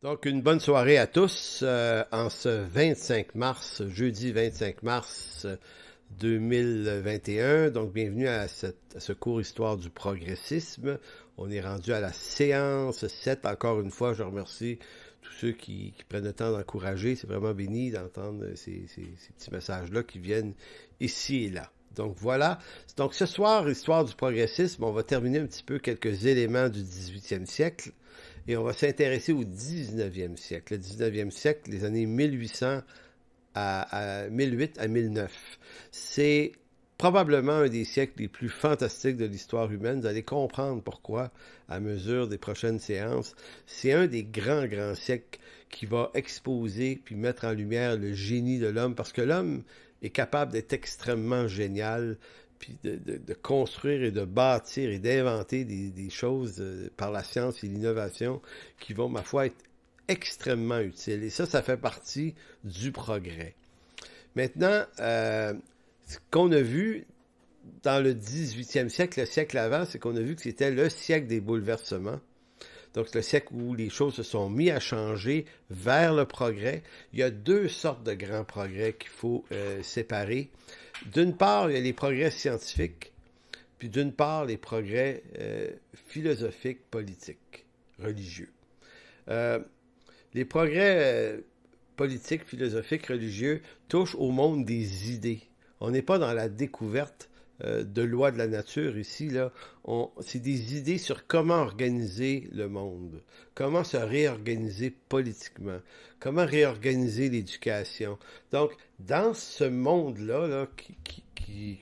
Donc, une bonne soirée à tous en ce 25 mars, jeudi 25 mars 2021. Donc, bienvenue à ce cours Histoire du progressisme. On est rendu à la séance 7. Encore une fois, je remercie tous ceux qui prennent le temps d'encourager. C'est vraiment béni d'entendre ces petits messages-là qui viennent ici et là. Donc voilà. Donc ce soir, Histoire du progressisme, on va terminer un petit peu quelques éléments du 18e siècle et on va s'intéresser au 19e siècle. Le 19e siècle, les années 1800 à 1008 à 1009. C'est probablement un des siècles les plus fantastiques de l'histoire humaine. Vous allez comprendre pourquoi à mesure des prochaines séances. C'est un des grands siècles qui va exposer puis mettre en lumière le génie de l'homme, parce que l'homme est capable d'être extrêmement génial, puis de construire et de bâtir et d'inventer des choses par la science et l'innovation qui vont, ma foi, être extrêmement utiles. Et ça fait partie du progrès. Maintenant, ce qu'on a vu dans le 18e siècle, le siècle avant, c'est qu'on a vu que c'était le siècle des bouleversements. Donc, c'est le siècle où les choses se sont mises à changer vers le progrès. Il y a deux sortes de grands progrès qu'il faut séparer. D'une part, il y a les progrès scientifiques, puis d'une part, les progrès philosophiques, politiques, religieux. Les progrès politiques, philosophiques, religieux touchent au monde des idées. On n'est pas dans la découverte de lois de la nature ici, là. C'est des idées sur comment organiser le monde, comment se réorganiser politiquement, comment réorganiser l'éducation. Donc, dans ce monde-là là, qui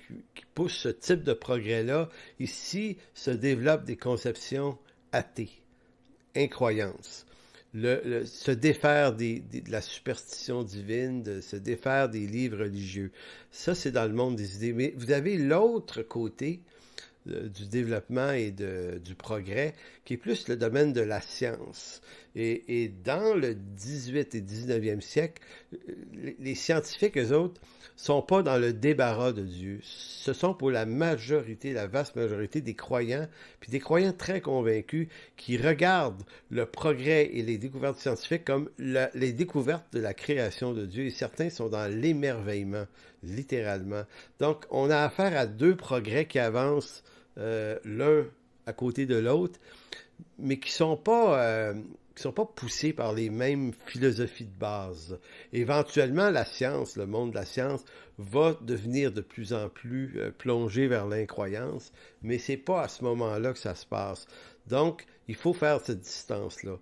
pousse ce type de progrès-là, ici se développent des conceptions athées, incroyances. Se défaire de la superstition divine, de se défaire des livres religieux. Ça, c'est dans le monde des idées. Mais vous avez l'autre côté du développement et du progrès, qui est plus le domaine de la science. Et dans le 18 et 19e siècle, les scientifiques, eux autres, sont pas dans le débarras de Dieu. Ce sont pour la majorité, la vaste majorité des croyants, puis des croyants très convaincus, qui regardent le progrès et les découvertes scientifiques comme les découvertes de la création de Dieu. Et certains sont dans l'émerveillement, littéralement. Donc, on a affaire à deux progrès qui avancent l'un à côté de l'autre, mais qui sont pas poussés par les mêmes philosophies de base. Éventuellement, la science, le monde de la science, va devenir de plus en plus plongé vers l'incroyance, mais c'est pas à ce moment-là que ça se passe. Donc, il faut faire cette distance-là.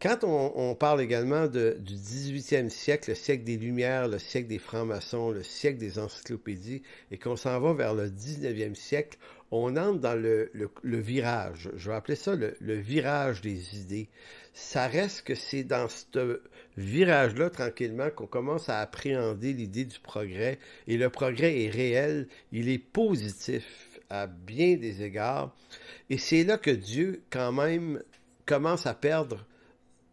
Quand on parle également du 18e siècle, le siècle des Lumières, le siècle des francs-maçons, le siècle des encyclopédies, et qu'on s'en va vers le 19e siècle, on entre dans le virage. Je vais appeler ça le virage des idées. Ça reste que c'est dans ce virage-là, tranquillement, qu'on commence à appréhender l'idée du progrès. Et le progrès est réel, il est positif à bien des égards. Et c'est là que Dieu, quand même, commence à perdre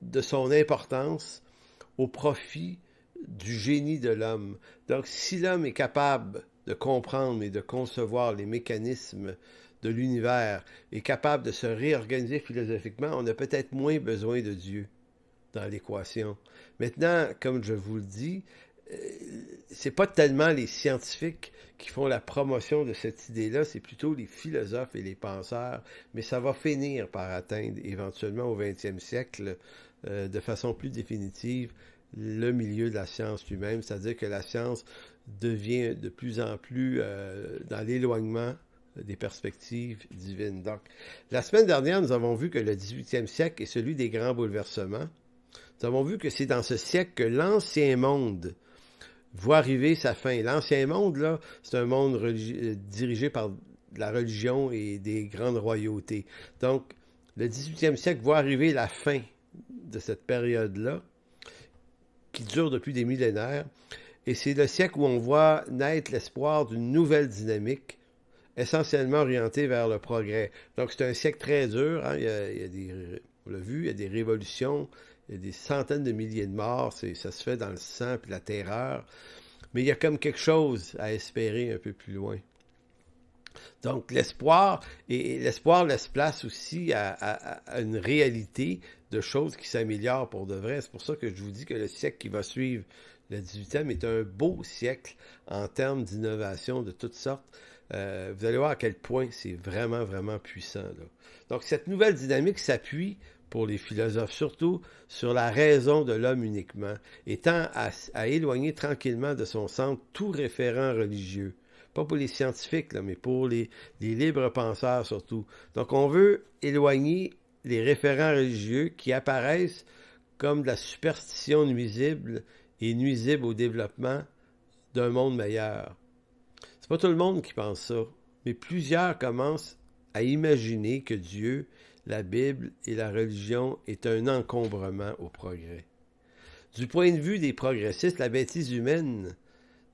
de son importance au profit du génie de l'homme. Donc, si l'homme est capable de comprendre et de concevoir les mécanismes de l'univers, est capable de se réorganiser philosophiquement, on a peut-être moins besoin de Dieu dans l'équation. Maintenant, comme je vous le dis, c'est pas tellement les scientifiques qui font la promotion de cette idée-là, c'est plutôt les philosophes et les penseurs, mais ça va finir par atteindre éventuellement au 20e siècle de façon plus définitive le milieu de la science lui-même, c'est-à-dire que la science devient de plus en plus dans l'éloignement des perspectives divines. Donc, la semaine dernière, nous avons vu que le 18e siècle est celui des grands bouleversements. Nous avons vu que c'est dans ce siècle que l'ancien monde voit arriver sa fin. L'ancien monde, là, c'est un monde dirigé par la religion et des grandes royautés. Donc, le 18e siècle voit arriver la fin de cette période-là, qui dure depuis des millénaires, et c'est le siècle où on voit naître l'espoir d'une nouvelle dynamique, essentiellement orientée vers le progrès. Donc c'est un siècle très dur, hein? Il y a on l'a vu, il y a des révolutions, il y a des centaines de milliers de morts, ça se fait dans le sang puis la terreur, mais il y a comme quelque chose à espérer un peu plus loin. Donc, l'espoir, et l'espoir laisse place aussi à une réalité de choses qui s'améliorent pour de vrai. C'est pour ça que je vous dis que le siècle qui va suivre le 18e est un beau siècle en termes d'innovation de toutes sortes. Vous allez voir à quel point c'est vraiment, vraiment puissant, là. Donc, cette nouvelle dynamique s'appuie pour les philosophes, surtout sur la raison de l'homme uniquement, et tend à éloigner tranquillement de son centre tout référent religieux. Pas pour les scientifiques, là, mais pour les libres penseurs surtout. Donc, on veut éloigner les référents religieux qui apparaissent comme de la superstition nuisible et nuisible au développement d'un monde meilleur. C'est pas tout le monde qui pense ça, mais plusieurs commencent à imaginer que Dieu, la Bible et la religion est un encombrement au progrès. Du point de vue des progressistes, la bêtise humaine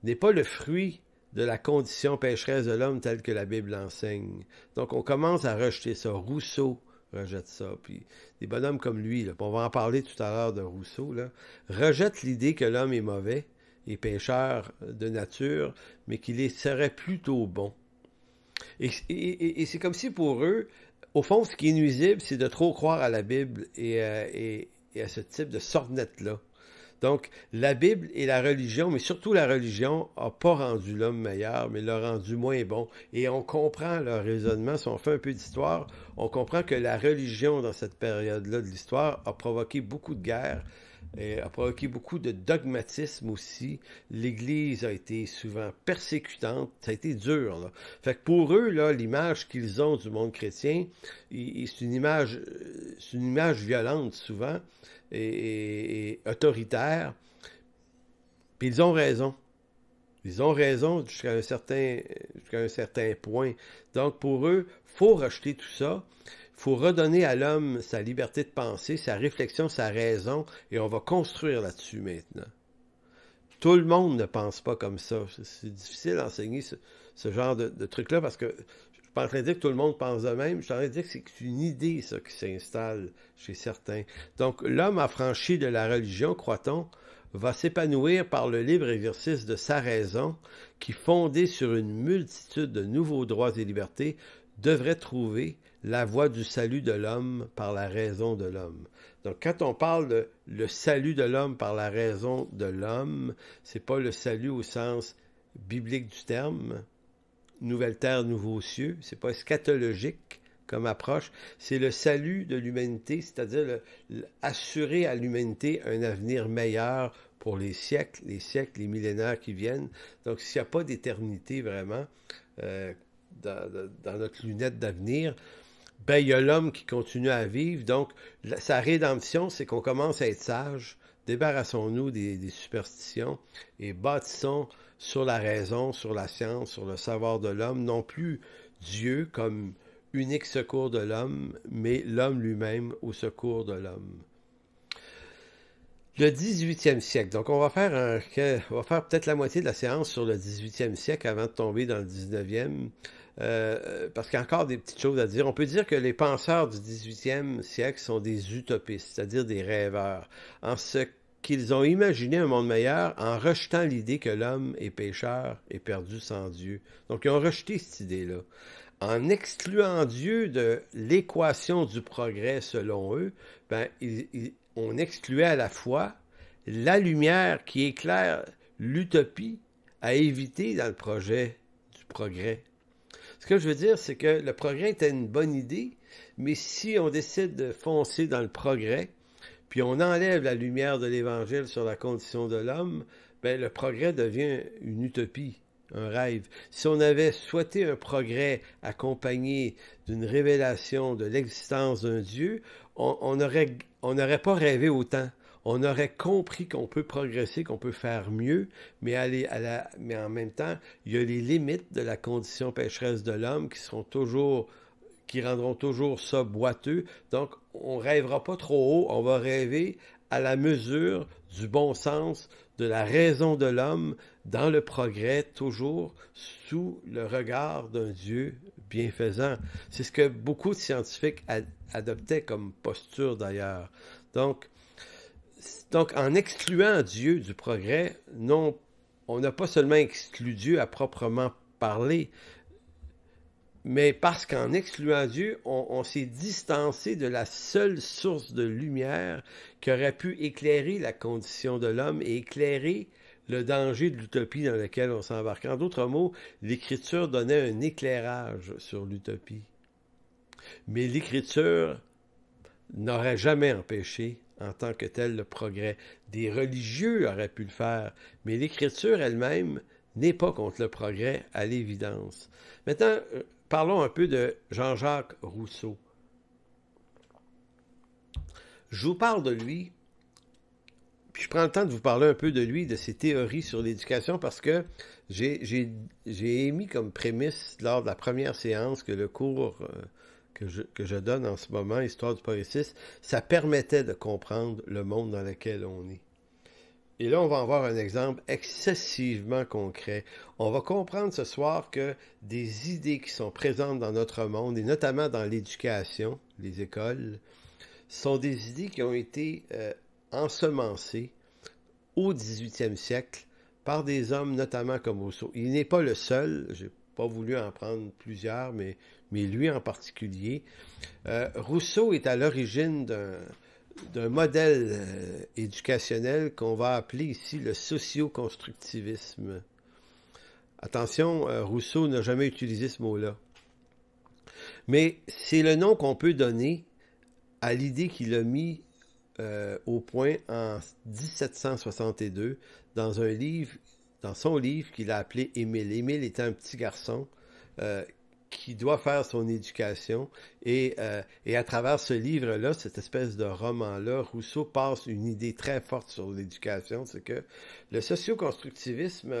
n'est pas le fruit de la condition pécheresse de l'homme telle que la Bible l'enseigne. Donc, on commence à rejeter ça. Rousseau rejette ça. Puis, des bonhommes comme lui, là, on va en parler tout à l'heure de Rousseau, là, rejette l'idée que l'homme est mauvais et pécheur de nature, mais qu'il serait plutôt bon. Et c'est comme si pour eux, au fond, ce qui est nuisible, c'est de trop croire à la Bible et à ce type de sornette-là. Donc, la Bible et la religion, mais surtout la religion, n'a pas rendu l'homme meilleur, mais l'a rendu moins bon. Et on comprend leur raisonnement. Si on fait un peu d'histoire, on comprend que la religion, dans cette période-là de l'histoire, a provoqué beaucoup de guerres, et a provoqué beaucoup de dogmatisme aussi. L'Église a été souvent persécutante. Ça a été dur, là. Fait que pour eux, là, l'image qu'ils ont du monde chrétien, c'est une image violente souvent et autoritaire. Puis ils ont raison. Ils ont raison jusqu'à un certain point. Donc pour eux, il faut rejeter tout ça. Il faut redonner à l'homme sa liberté de penser, sa réflexion, sa raison, et on va construire là-dessus maintenant. Tout le monde ne pense pas comme ça. C'est difficile d'enseigner ce genre de truc-là parce que je ne suis pas en train de dire que tout le monde pense de même. Je suis en train de dire que c'est une idée, ça, qui s'installe chez certains. Donc, l'homme affranchi de la religion, croit-on, va s'épanouir par le libre exercice de sa raison, qui, fondée sur une multitude de nouveaux droits et libertés, devrait trouver la voie du salut de l'homme par la raison de l'homme. Donc, quand on parle de le salut de l'homme par la raison de l'homme, c'est pas le salut au sens biblique du terme, nouvelle terre, nouveaux cieux, c'est pas eschatologique comme approche, c'est le salut de l'humanité, c'est-à-dire assurer à l'humanité un avenir meilleur pour les siècles, les millénaires qui viennent. Donc, s'il n'y a pas d'éternité vraiment dans notre lunette d'avenir, ben, il y a l'homme qui continue à vivre. Donc, sa rédemption, c'est qu'on commence à être sage, débarrassons-nous des superstitions et bâtissons sur la raison, sur la science, sur le savoir de l'homme, non plus Dieu comme unique secours de l'homme, mais l'homme lui-même au secours de l'homme. Le 18e siècle. Donc, on va faire peut-être la moitié de la séance sur le 18e siècle avant de tomber dans le 19e. Parce qu'il y a encore des petites choses à dire. On peut dire que les penseurs du 18e siècle sont des utopistes, c'est-à-dire des rêveurs, en ce qu'ils ont imaginé un monde meilleur en rejetant l'idée que l'homme est pécheur et perdu sans Dieu. Donc, ils ont rejeté cette idée-là. En excluant Dieu de l'équation du progrès selon eux, ben, on excluait à la fois la lumière qui éclaire l'utopie à éviter dans le projet du progrès. Ce que je veux dire, c'est que le progrès était une bonne idée, mais si on décide de foncer dans le progrès, puis on enlève la lumière de l'Évangile sur la condition de l'homme, ben le progrès devient une utopie, un rêve. Si on avait souhaité un progrès accompagné d'une révélation de l'existence d'un Dieu, on n'aurait pas rêvé autant. On aurait compris qu'on peut progresser, qu'on peut faire mieux, mais en même temps, il y a les limites de la condition pécheresse de l'homme qui rendront toujours ça boiteux. Donc, on rêvera pas trop haut, on va rêver à la mesure du bon sens, de la raison de l'homme, dans le progrès, toujours sous le regard d'un Dieu bienfaisant. C'est ce que beaucoup de scientifiques adoptaient comme posture d'ailleurs. Donc, en excluant Dieu du progrès, non, on n'a pas seulement exclu Dieu à proprement parler. Mais parce qu'en excluant Dieu, on s'est distancé de la seule source de lumière qui aurait pu éclairer la condition de l'homme et éclairer le danger de l'utopie dans lequel on s'embarque. En d'autres mots, l'Écriture donnait un éclairage sur l'utopie. Mais l'Écriture n'aurait jamais empêché en tant que tel le progrès. Des religieux auraient pu le faire, mais l'Écriture elle-même n'est pas contre le progrès, à l'évidence. Maintenant, parlons un peu de Jean-Jacques Rousseau. Je vous parle de lui, puis je prends le temps de vous parler un peu de lui, de ses théories sur l'éducation, parce que j'ai émis comme prémisse lors de la première séance que le cours que je donne en ce moment, Histoire du progressisme, ça permettait de comprendre le monde dans lequel on est. Et là, on va avoir un exemple excessivement concret. On va comprendre ce soir que des idées qui sont présentes dans notre monde, et notamment dans l'éducation, les écoles, sont des idées qui ont été ensemencées au 18e siècle par des hommes, notamment comme Rousseau. Il n'est pas le seul, je n'ai pas voulu en prendre plusieurs, mais lui en particulier. Rousseau est à l'origine d'un modèle éducationnel qu'on va appeler ici le socio-constructivisme. Attention, Rousseau n'a jamais utilisé ce mot-là. Mais c'est le nom qu'on peut donner à l'idée qu'il a mis au point en 1762 dans son livre qu'il a appelé Émile. Émile était un petit garçon qui doit faire son éducation et à travers ce livre-là, cette espèce de roman-là, Rousseau passe une idée très forte sur l'éducation, c'est que le socio-constructivisme,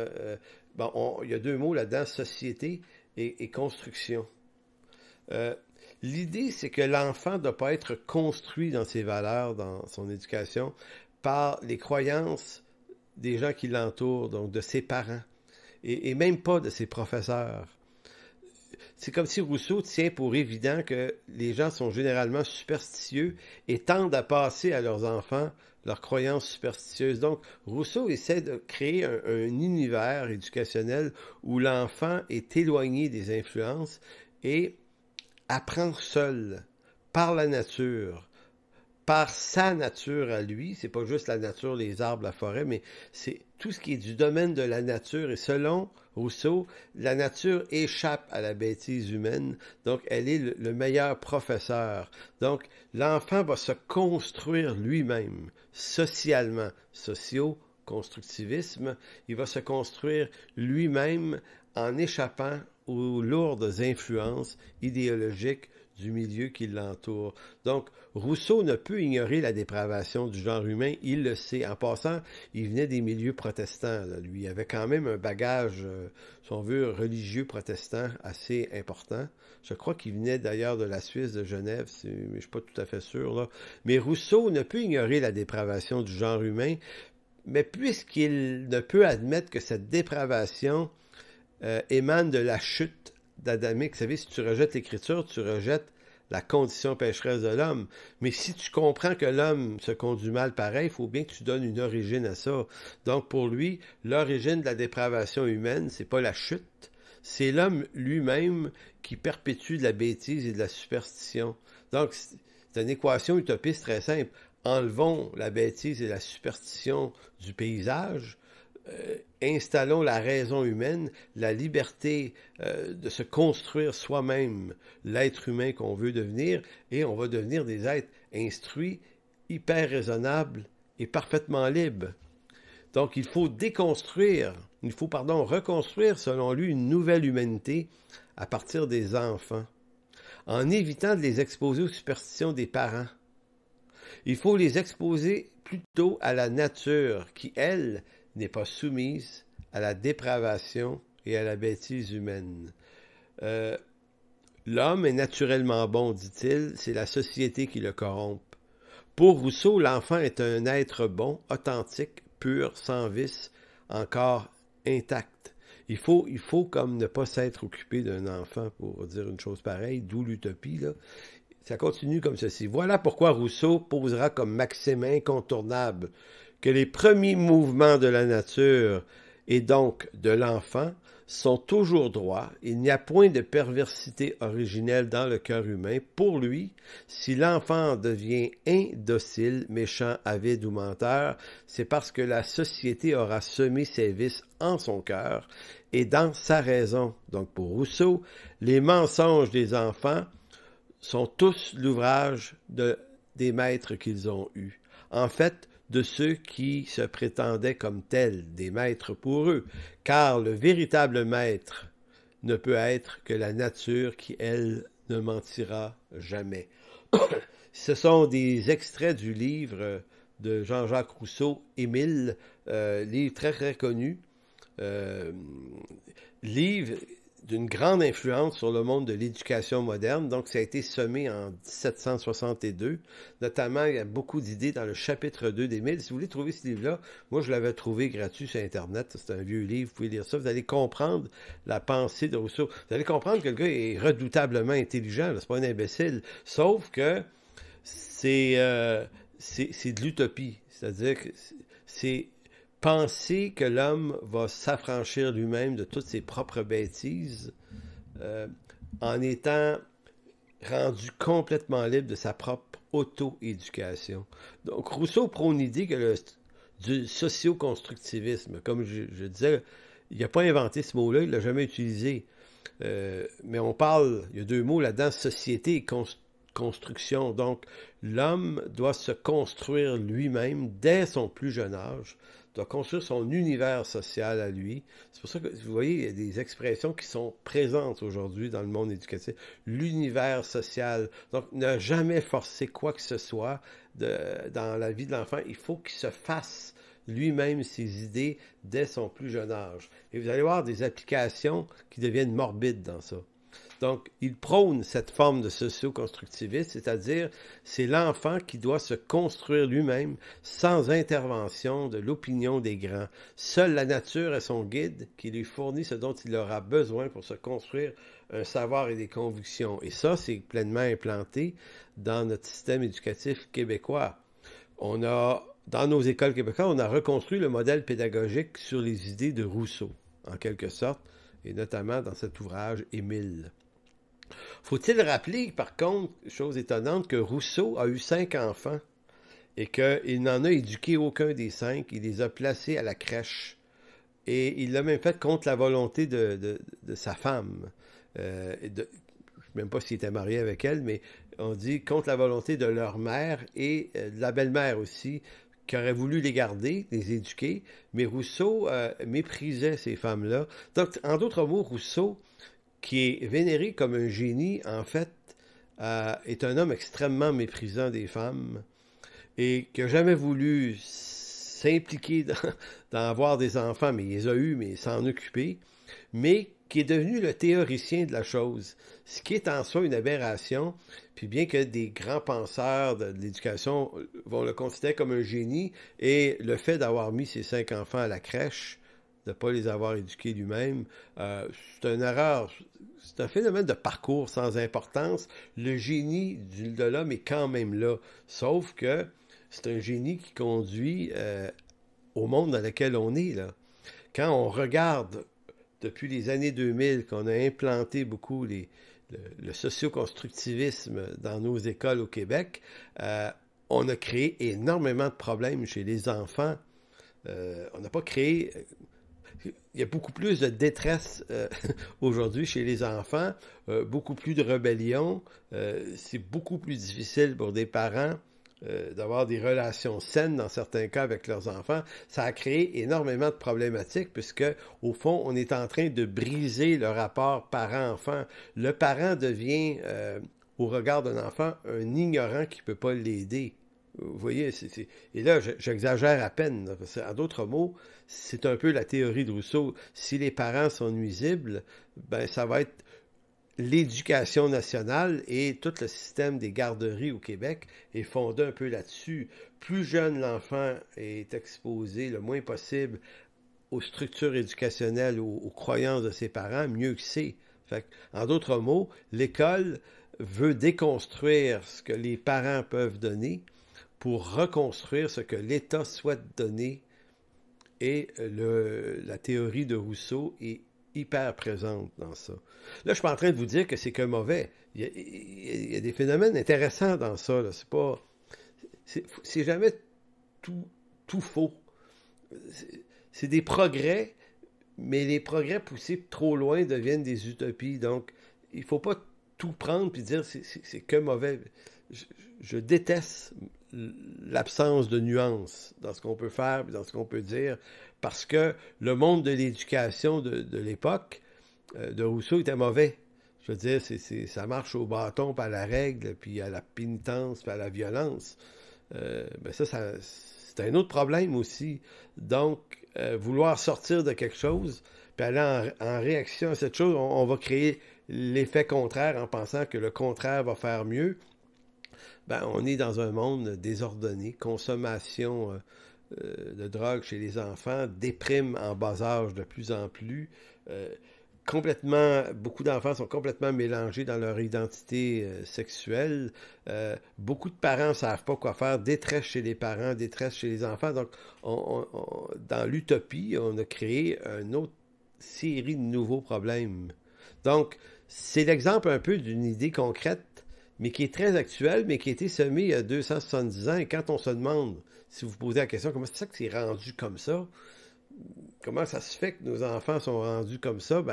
il y a deux mots là-dedans, société et construction. L'idée, c'est que l'enfant ne doit pas être construit dans ses valeurs, dans son éducation, par les croyances des gens qui l'entourent, donc de ses parents, et même pas de ses professeurs. C'est comme si Rousseau tient pour évident que les gens sont généralement superstitieux et tendent à passer à leurs enfants leurs croyances superstitieuses. Donc, Rousseau essaie de créer un univers éducationnel où l'enfant est éloigné des influences et apprend seul, par la nature, par sa nature à lui. C'est pas juste la nature, les arbres, la forêt, mais c'est tout ce qui est du domaine de la nature. Et selon Rousseau, la nature échappe à la bêtise humaine, donc elle est le meilleur professeur. Donc l'enfant va se construire lui-même, socialement, socio-constructivisme, il va se construire lui-même en échappant aux lourdes influences idéologiques du milieu qui l'entoure. Donc, Rousseau ne peut ignorer la dépravation du genre humain, il le sait. En passant, il venait des milieux protestants, là. Lui, il avait quand même un bagage, si on veut, religieux protestant assez important. Je crois qu'il venait d'ailleurs de la Suisse, de Genève, mais je ne suis pas tout à fait sûr, là. Mais Rousseau ne peut ignorer la dépravation du genre humain, mais puisqu'il ne peut admettre que cette dépravation émane de la chute d'Adamique. Vous savez, si tu rejettes l'Écriture, tu rejettes la condition pécheresse de l'homme. Mais si tu comprends que l'homme se conduit mal pareil, il faut bien que tu donnes une origine à ça. Donc pour lui, l'origine de la dépravation humaine, c'est pas la chute, c'est l'homme lui-même qui perpétue de la bêtise et de la superstition. Donc c'est une équation utopiste très simple. Enlevons la bêtise et la superstition du paysage, installons la raison humaine, la liberté de se construire soi-même l'être humain qu'on veut devenir, et on va devenir des êtres instruits, hyper raisonnables et parfaitement libres. Donc il faut reconstruire selon lui une nouvelle humanité à partir des enfants, en évitant de les exposer aux superstitions des parents. Il faut les exposer plutôt à la nature qui, elle, n'est pas soumise à la dépravation et à la bêtise humaine. L'homme est naturellement bon, dit-il, c'est la société qui le corrompt. Pour Rousseau, l'enfant est un être bon, authentique, pur, sans vice, encore intact. Il faut comme ne pas s'être occupé d'un enfant pour dire une chose pareille, d'où l'utopie, là. Ça continue comme ceci. Voilà pourquoi Rousseau posera comme maxime incontournable que les premiers mouvements de la nature et donc de l'enfant sont toujours droits. Il n'y a point de perversité originelle dans le cœur humain. Pour lui, si l'enfant devient indocile, méchant, avide ou menteur, c'est parce que la société aura semé ses vices en son cœur et dans sa raison. Donc pour Rousseau, les mensonges des enfants sont tous l'ouvrage des maîtres qu'ils ont eus. En fait, de ceux qui se prétendaient comme tels, des maîtres pour eux, car le véritable maître ne peut être que la nature qui, elle, ne mentira jamais. Ce sont des extraits du livre de Jean-Jacques Rousseau, Émile, livre très très connu, livre d'une grande influence sur le monde de l'éducation moderne. Donc, ça a été semé en 1762. Notamment, il y a beaucoup d'idées dans le chapitre 2 d'Émile. Si vous voulez trouver ce livre-là, moi, je l'avais trouvé gratuit sur Internet. C'est un vieux livre, vous pouvez lire ça. Vous allez comprendre la pensée de Rousseau. Vous allez comprendre que le gars est redoutablement intelligent. C'est pas un imbécile. Sauf que c'est de l'utopie. C'est-à-dire que c'est penser que l'homme va s'affranchir lui-même de toutes ses propres bêtises en étant rendu complètement libre de sa propre auto-éducation. Donc, Rousseau prône l'idée que du socio-constructivisme, comme je disais, il n'a pas inventé ce mot-là, il ne l'a jamais utilisé. Mais on parle, il y a deux mots là-dedans, société et construction. Donc, l'homme doit se construire lui-même dès son plus jeune âge, doit construire son univers social à lui. C'est pour ça que, vous voyez, il y a des expressions qui sont présentes aujourd'hui dans le monde éducatif. L'univers social. Donc, ne jamais forcer quoi que ce soit dans la vie de l'enfant. Il faut qu'il se fasse lui-même ses idées dès son plus jeune âge. Et vous allez voir des applications qui deviennent morbides dans ça. Donc, il prône cette forme de socio-constructivisme, c'est-à-dire c'est l'enfant qui doit se construire lui-même sans intervention de l'opinion des grands. Seule la nature est son guide qui lui fournit ce dont il aura besoin pour se construire un savoir et des convictions. Et ça, c'est pleinement implanté dans notre système éducatif québécois. Dans nos écoles québécoises, on a reconstruit le modèle pédagogique sur les idées de Rousseau, en quelque sorte, et notamment dans cet ouvrage Émile. Faut-il rappeler, par contre, chose étonnante, que Rousseau a eu 5 enfants et qu'il n'en a éduqué aucun des 5. Il les a placés à la crèche. Et il l'a même fait contre la volonté de sa femme. Je ne sais même pas s'il était marié avec elle, mais on dit contre la volonté de leur mère et de la belle-mère aussi, qui aurait voulu les garder, les éduquer. Mais Rousseau méprisait ces femmes-là. Donc, en d'autres mots, Rousseau, qui est vénéré comme un génie, en fait, est un homme extrêmement méprisant des femmes et qui n'a jamais voulu s'impliquer dans avoir des enfants, mais il les a eus, mais s'en occuper, mais qui est devenu le théoricien de la chose, ce qui est en soi une aberration, puis bien que des grands penseurs de l'éducation vont le considérer comme un génie, et le fait d'avoir mis ses 5 enfants à la crèche, de ne pas les avoir éduqués lui-même, c'est une erreur. C'est un phénomène de parcours sans importance. Le génie de l'homme est quand même là, sauf que c'est un génie qui conduit au monde dans lequel on est, là. Quand on regarde, depuis les années 2000, qu'on a implanté beaucoup le socio-constructivisme dans nos écoles au Québec, on a créé énormément de problèmes chez les enfants. On n'a pas créé... Il y a beaucoup plus de détresse aujourd'hui chez les enfants, beaucoup plus de rébellion. C'est beaucoup plus difficile pour des parents d'avoir des relations saines dans certains cas avec leurs enfants. Ça a créé énormément de problématiques puisque, au fond, on est en train de briser le rapport parent-enfant. Le parent devient, au regard d'un enfant, un ignorant qui ne peut pas l'aider. Vous voyez, et là, j'exagère à peine. Là, parce que, en d'autres mots, c'est un peu la théorie de Rousseau. Si les parents sont nuisibles, ben ça va être l'éducation nationale et tout le système des garderies au Québec est fondé un peu là-dessus. Plus jeune l'enfant est exposé le moins possible aux structures éducationnelles, aux croyances de ses parents, mieux que c'est. Fait en d'autres mots, l'école veut déconstruire ce que les parents peuvent donner pour reconstruire ce que l'État souhaite donner Et la théorie de Rousseau est hyper présente dans ça. Là, je suis pas en train de vous dire que c'est que mauvais. Il y a des phénomènes intéressants dans ça. Là. C'est jamais tout faux. C'est des progrès, mais les progrès poussés trop loin deviennent des utopies. Donc, il faut pas tout prendre puis dire c'est que mauvais. Je déteste l'absence de nuances dans ce qu'on peut faire et dans ce qu'on peut dire, parce que le monde de l'éducation de l'époque de Rousseau était mauvais. Je veux dire, ça marche au bâton, puis à la règle, puis à la pénitence, puis à la violence. Ça, c'est un autre problème aussi. Donc, vouloir sortir de quelque chose, puis aller en réaction à cette chose, on va créer l'effet contraire en pensant que le contraire va faire mieux. On est dans un monde désordonné, consommation de drogue chez les enfants, déprime en bas âge de plus en plus, beaucoup d'enfants sont complètement mélangés dans leur identité sexuelle, beaucoup de parents ne savent pas quoi faire, détresse chez les parents, détresse chez les enfants, donc dans l'utopie, on a créé une autre série de nouveaux problèmes. Donc, c'est l'exemple un peu d'une idée concrète, mais qui est très actuelle, mais qui a été semée il y a 270 ans. Et quand on se demande, si vous posez la question, comment c'est ça que c'est rendu comme ça? Comment ça se fait que nos enfants sont rendus comme ça?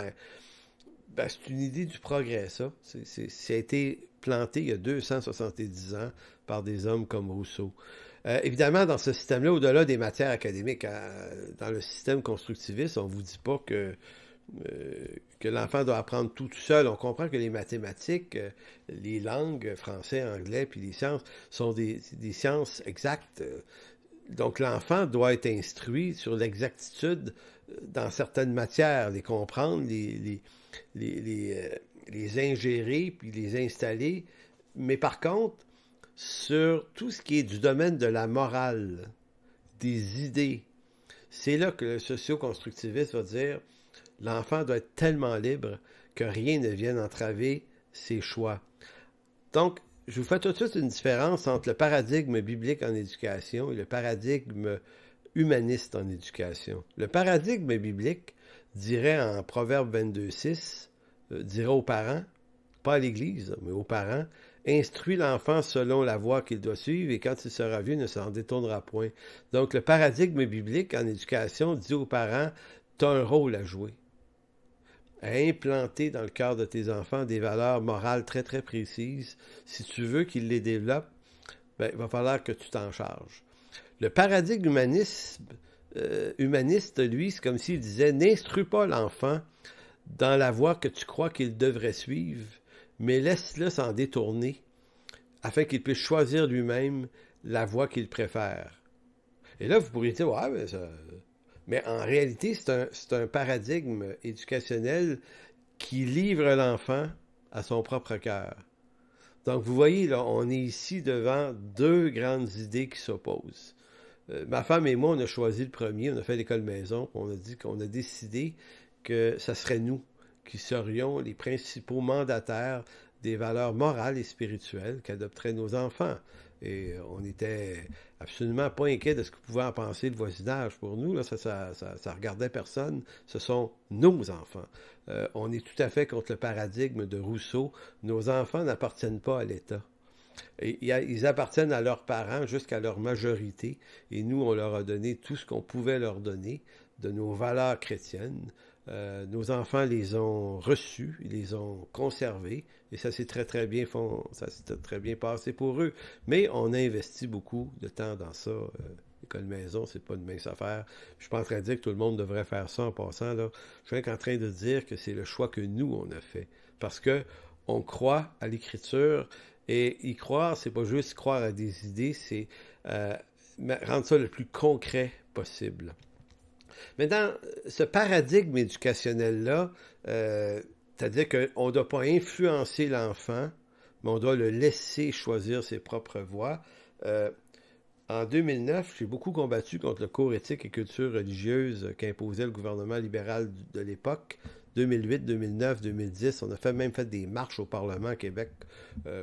C'est une idée du progrès, ça. Ça a été planté il y a 270 ans par des hommes comme Rousseau. Évidemment, dans ce système-là, au-delà des matières académiques, dans le système constructiviste, on ne vous dit pas que l'enfant doit apprendre tout seul. On comprend que les mathématiques, les langues, français, anglais, puis les sciences, sont des sciences exactes. Donc, l'enfant doit être instruit sur l'exactitude dans certaines matières, les comprendre, les ingérer, puis les installer. Mais par contre, sur tout ce qui est du domaine de la morale, des idées, c'est là que le socio-constructiviste va dire l'enfant doit être tellement libre que rien ne vienne entraver ses choix. Donc, je vous fais tout de suite une différence entre le paradigme biblique en éducation et le paradigme humaniste en éducation. Le paradigme biblique dirait en Proverbe 22:6, dirait aux parents, pas à l'Église, mais aux parents, instruis l'enfant selon la voie qu'il doit suivre et quand il sera vieux, il ne s'en détournera point. Donc, le paradigme biblique en éducation dit aux parents, tu as un rôle à jouer, à implanter dans le cœur de tes enfants des valeurs morales très, très précises. Si tu veux qu'ils les développent, il va falloir que tu t'en charges. Le paradigme humaniste, lui, c'est comme s'il disait, n'instruis pas l'enfant dans la voie que tu crois qu'il devrait suivre, mais laisse-le s'en détourner, afin qu'il puisse choisir lui-même la voie qu'il préfère. Et là, vous pourriez dire, ouais, mais ça... Mais en réalité, c'est un paradigme éducationnel qui livre l'enfant à son propre cœur. Donc, vous voyez, là, on est ici devant deux grandes idées qui s'opposent. Ma femme et moi, on a choisi le premier, on a fait l'école maison, on a dit qu'on a décidé que ça serait nous qui serions les principaux mandataires des valeurs morales et spirituelles qu'adopteraient nos enfants. Et on n'était absolument pas inquiet de ce que pouvait en penser le voisinage. Pour nous, là, ça regardait personne. Ce sont nos enfants. On est tout à fait contre le paradigme de Rousseau. Nos enfants n'appartiennent pas à l'État. Et ils appartiennent à leurs parents jusqu'à leur majorité. Et nous, on leur a donné tout ce qu'on pouvait leur donner de nos valeurs chrétiennes. Nos enfants les ont reçus, ils les ont conservés, et ça s'est très bien passé pour eux. Mais on a investi beaucoup de temps dans ça. L'école maison, c'est pas une mince affaire. Je suis pas en train de dire que tout le monde devrait faire ça en passant, là. Je suis en train de dire que c'est le choix que nous, on a fait. Parce que on croit à l'Écriture, et y croire, c'est pas juste croire à des idées, c'est rendre ça le plus concret possible. Mais dans ce paradigme éducationnel-là, c'est-à-dire qu'on ne doit pas influencer l'enfant, mais on doit le laisser choisir ses propres voies. En 2009, j'ai beaucoup combattu contre le cours éthique et culture religieuse qu'imposait le gouvernement libéral de l'époque. 2008, 2009, 2010, on a même fait des marches au Parlement à Québec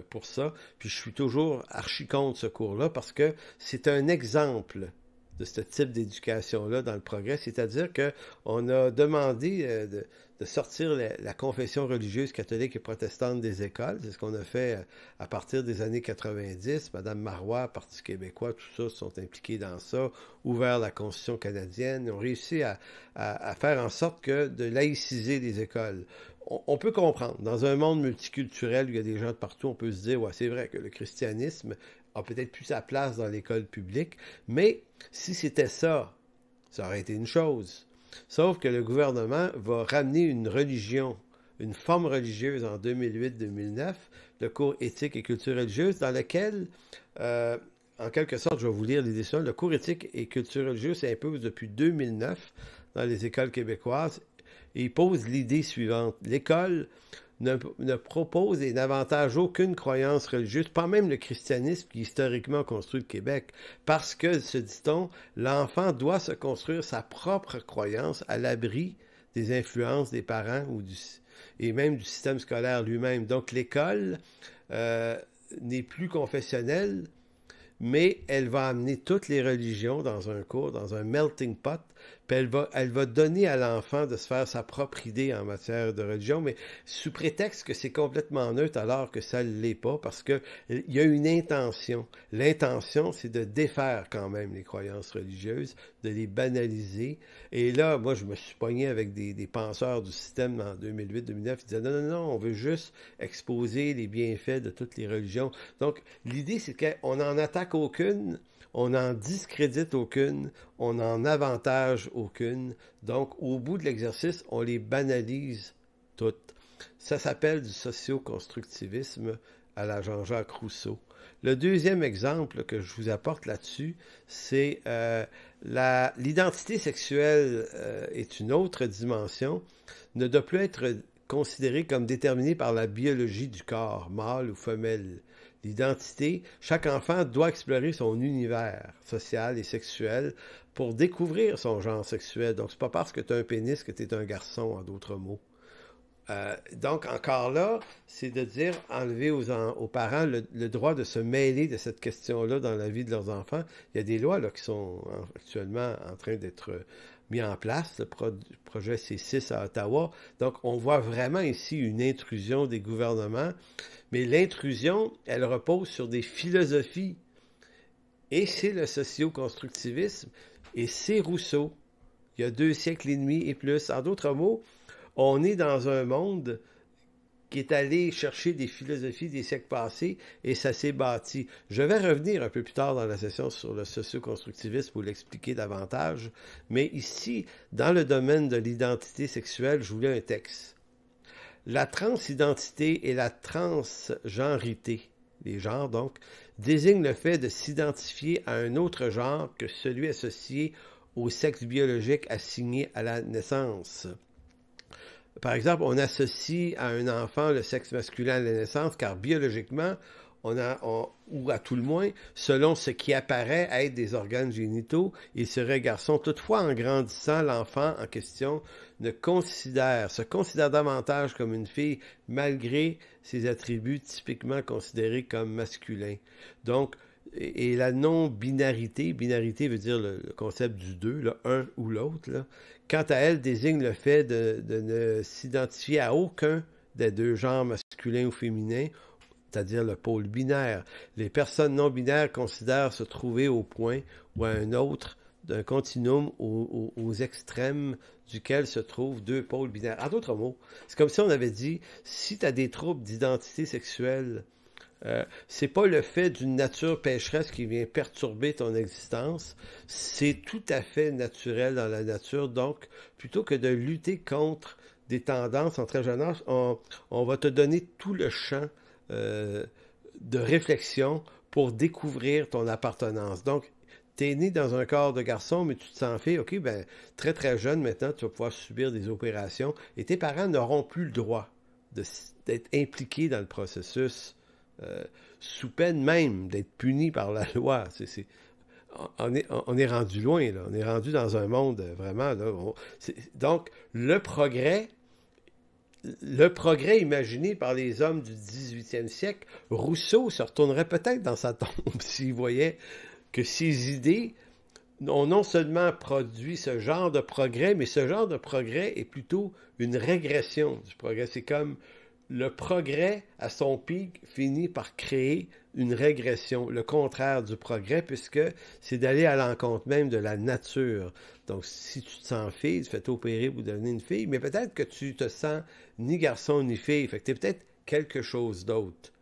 pour ça. Puis je suis toujours archi contre ce cours-là parce que c'est un exemple de ce type d'éducation-là dans le progrès, c'est-à-dire qu'on a demandé de sortir la confession religieuse catholique et protestante des écoles. C'est ce qu'on a fait à partir des années 90. Madame Marois, Parti québécois, tout ça sont impliqués dans ça, ouvert la Constitution canadienne. Ils ont réussi à faire en sorte que de laïciser les écoles. On peut comprendre, dans un monde multiculturel où il y a des gens de partout, on peut se dire, ouais, c'est vrai que le christianisme a peut-être plus sa place dans l'école publique, mais si c'était ça, ça aurait été une chose. Sauf que le gouvernement va ramener une religion, une forme religieuse en 2008-2009, le cours éthique et culture religieuse, dans lequel, en quelque sorte, je vais vous lire les décisions, le cours éthique et culture religieuse s'impose depuis 2009 dans les écoles québécoises et il pose l'idée suivante. L'école ne propose et n'avantage aucune croyance religieuse, pas même le christianisme qui historiquement construit le Québec, parce que, se dit-on, l'enfant doit se construire sa propre croyance à l'abri des influences des parents et même du système scolaire lui-même. Donc l'école n'est plus confessionnelle, mais elle va amener toutes les religions dans un cours, dans un melting pot, puis elle va donner à l'enfant de se faire sa propre idée en matière de religion, mais sous prétexte que c'est complètement neutre alors que ça ne l'est pas, parce qu'il y a une intention. L'intention, c'est de défaire quand même les croyances religieuses, de les banaliser. Et là, moi, je me suis pogné avec des penseurs du système en 2008-2009, ils disaient non, non, non, on veut juste exposer les bienfaits de toutes les religions. Donc, l'idée, c'est qu'on n'en attaque aucune, on n'en discrédite aucune, on n'en avantage aucune. Donc, au bout de l'exercice, on les banalise toutes. Ça s'appelle du socio-constructivisme à la Jean-Jacques Rousseau. Le deuxième exemple que je vous apporte là-dessus, c'est l'identité sexuelle est une autre dimension, ne doit plus être considérée comme déterminée par la biologie du corps, mâle ou femelle. L'identité, chaque enfant doit explorer son univers social et sexuel pour découvrir son genre sexuel. Donc, c'est pas parce que tu as un pénis que tu es un garçon, en d'autres mots. Donc, encore là, c'est de dire, enlever aux parents le droit de se mêler de cette question-là dans la vie de leurs enfants. Il y a des lois là, qui sont actuellement en train d'être mis en place, le projet C6 à Ottawa. Donc, on voit vraiment ici une intrusion des gouvernements, mais l'intrusion, elle repose sur des philosophies. Et c'est le socio-constructivisme, et c'est Rousseau, il y a 2 siècles et demi et plus. En d'autres mots, on est dans un monde qui est allé chercher des philosophies des siècles passés et ça s'est bâti. Je vais revenir un peu plus tard dans la session sur le socio-constructivisme pour l'expliquer davantage, mais ici, dans le domaine de l'identité sexuelle, je voulais un texte. La transidentité et la transgenrité, les genres donc, désignent le fait de s'identifier à un autre genre que celui associé au sexe biologique assigné à la naissance. Par exemple, on associe à un enfant le sexe masculin à la naissance, car biologiquement, ou à tout le moins, selon ce qui apparaît être des organes génitaux, il serait garçon. Toutefois, en grandissant, l'enfant en question se considère davantage comme une fille, malgré ses attributs typiquement considérés comme masculins. Donc, et la non-binarité, binarité veut dire le concept du deux, là, un ou l'autre, là, quant à elle, désigne le fait de ne s'identifier à aucun des deux genres masculins ou féminins, c'est-à-dire le pôle binaire. Les personnes non-binaires considèrent se trouver au point ou à un autre d'un continuum aux extrêmes duquel se trouvent 2 pôles binaires. En d'autres mots, c'est comme si on avait dit, si tu as des troubles d'identité sexuelle, c'est pas le fait d'une nature pécheresse qui vient perturber ton existence, c'est tout à fait naturel dans la nature. Donc, plutôt que de lutter contre des tendances en très jeune âge, on va te donner tout le champ de réflexion pour découvrir ton appartenance. Donc, tu es né dans un corps de garçon, mais tu te sens fait, ok, ben très très jeune maintenant, tu vas pouvoir subir des opérations et tes parents n'auront plus le droit d'être impliqués dans le processus. Sous peine même d'être puni par la loi. On est rendu loin, là. On est rendu dans un monde vraiment... Là, donc, le progrès imaginé par les hommes du 18e siècle, Rousseau se retournerait peut-être dans sa tombe s'il voyait que ses idées ont non seulement produit ce genre de progrès, mais ce genre de progrès est plutôt une régression du progrès. C'est comme le progrès, à son pic, finit par créer une régression, le contraire du progrès, puisque c'est d'aller à l'encontre même de la nature. Donc, si tu te sens fille, tu fais t'opérer pour devenir une fille, mais peut-être que tu te sens ni garçon ni fille, fait que tu es peut-être quelque chose d'autre.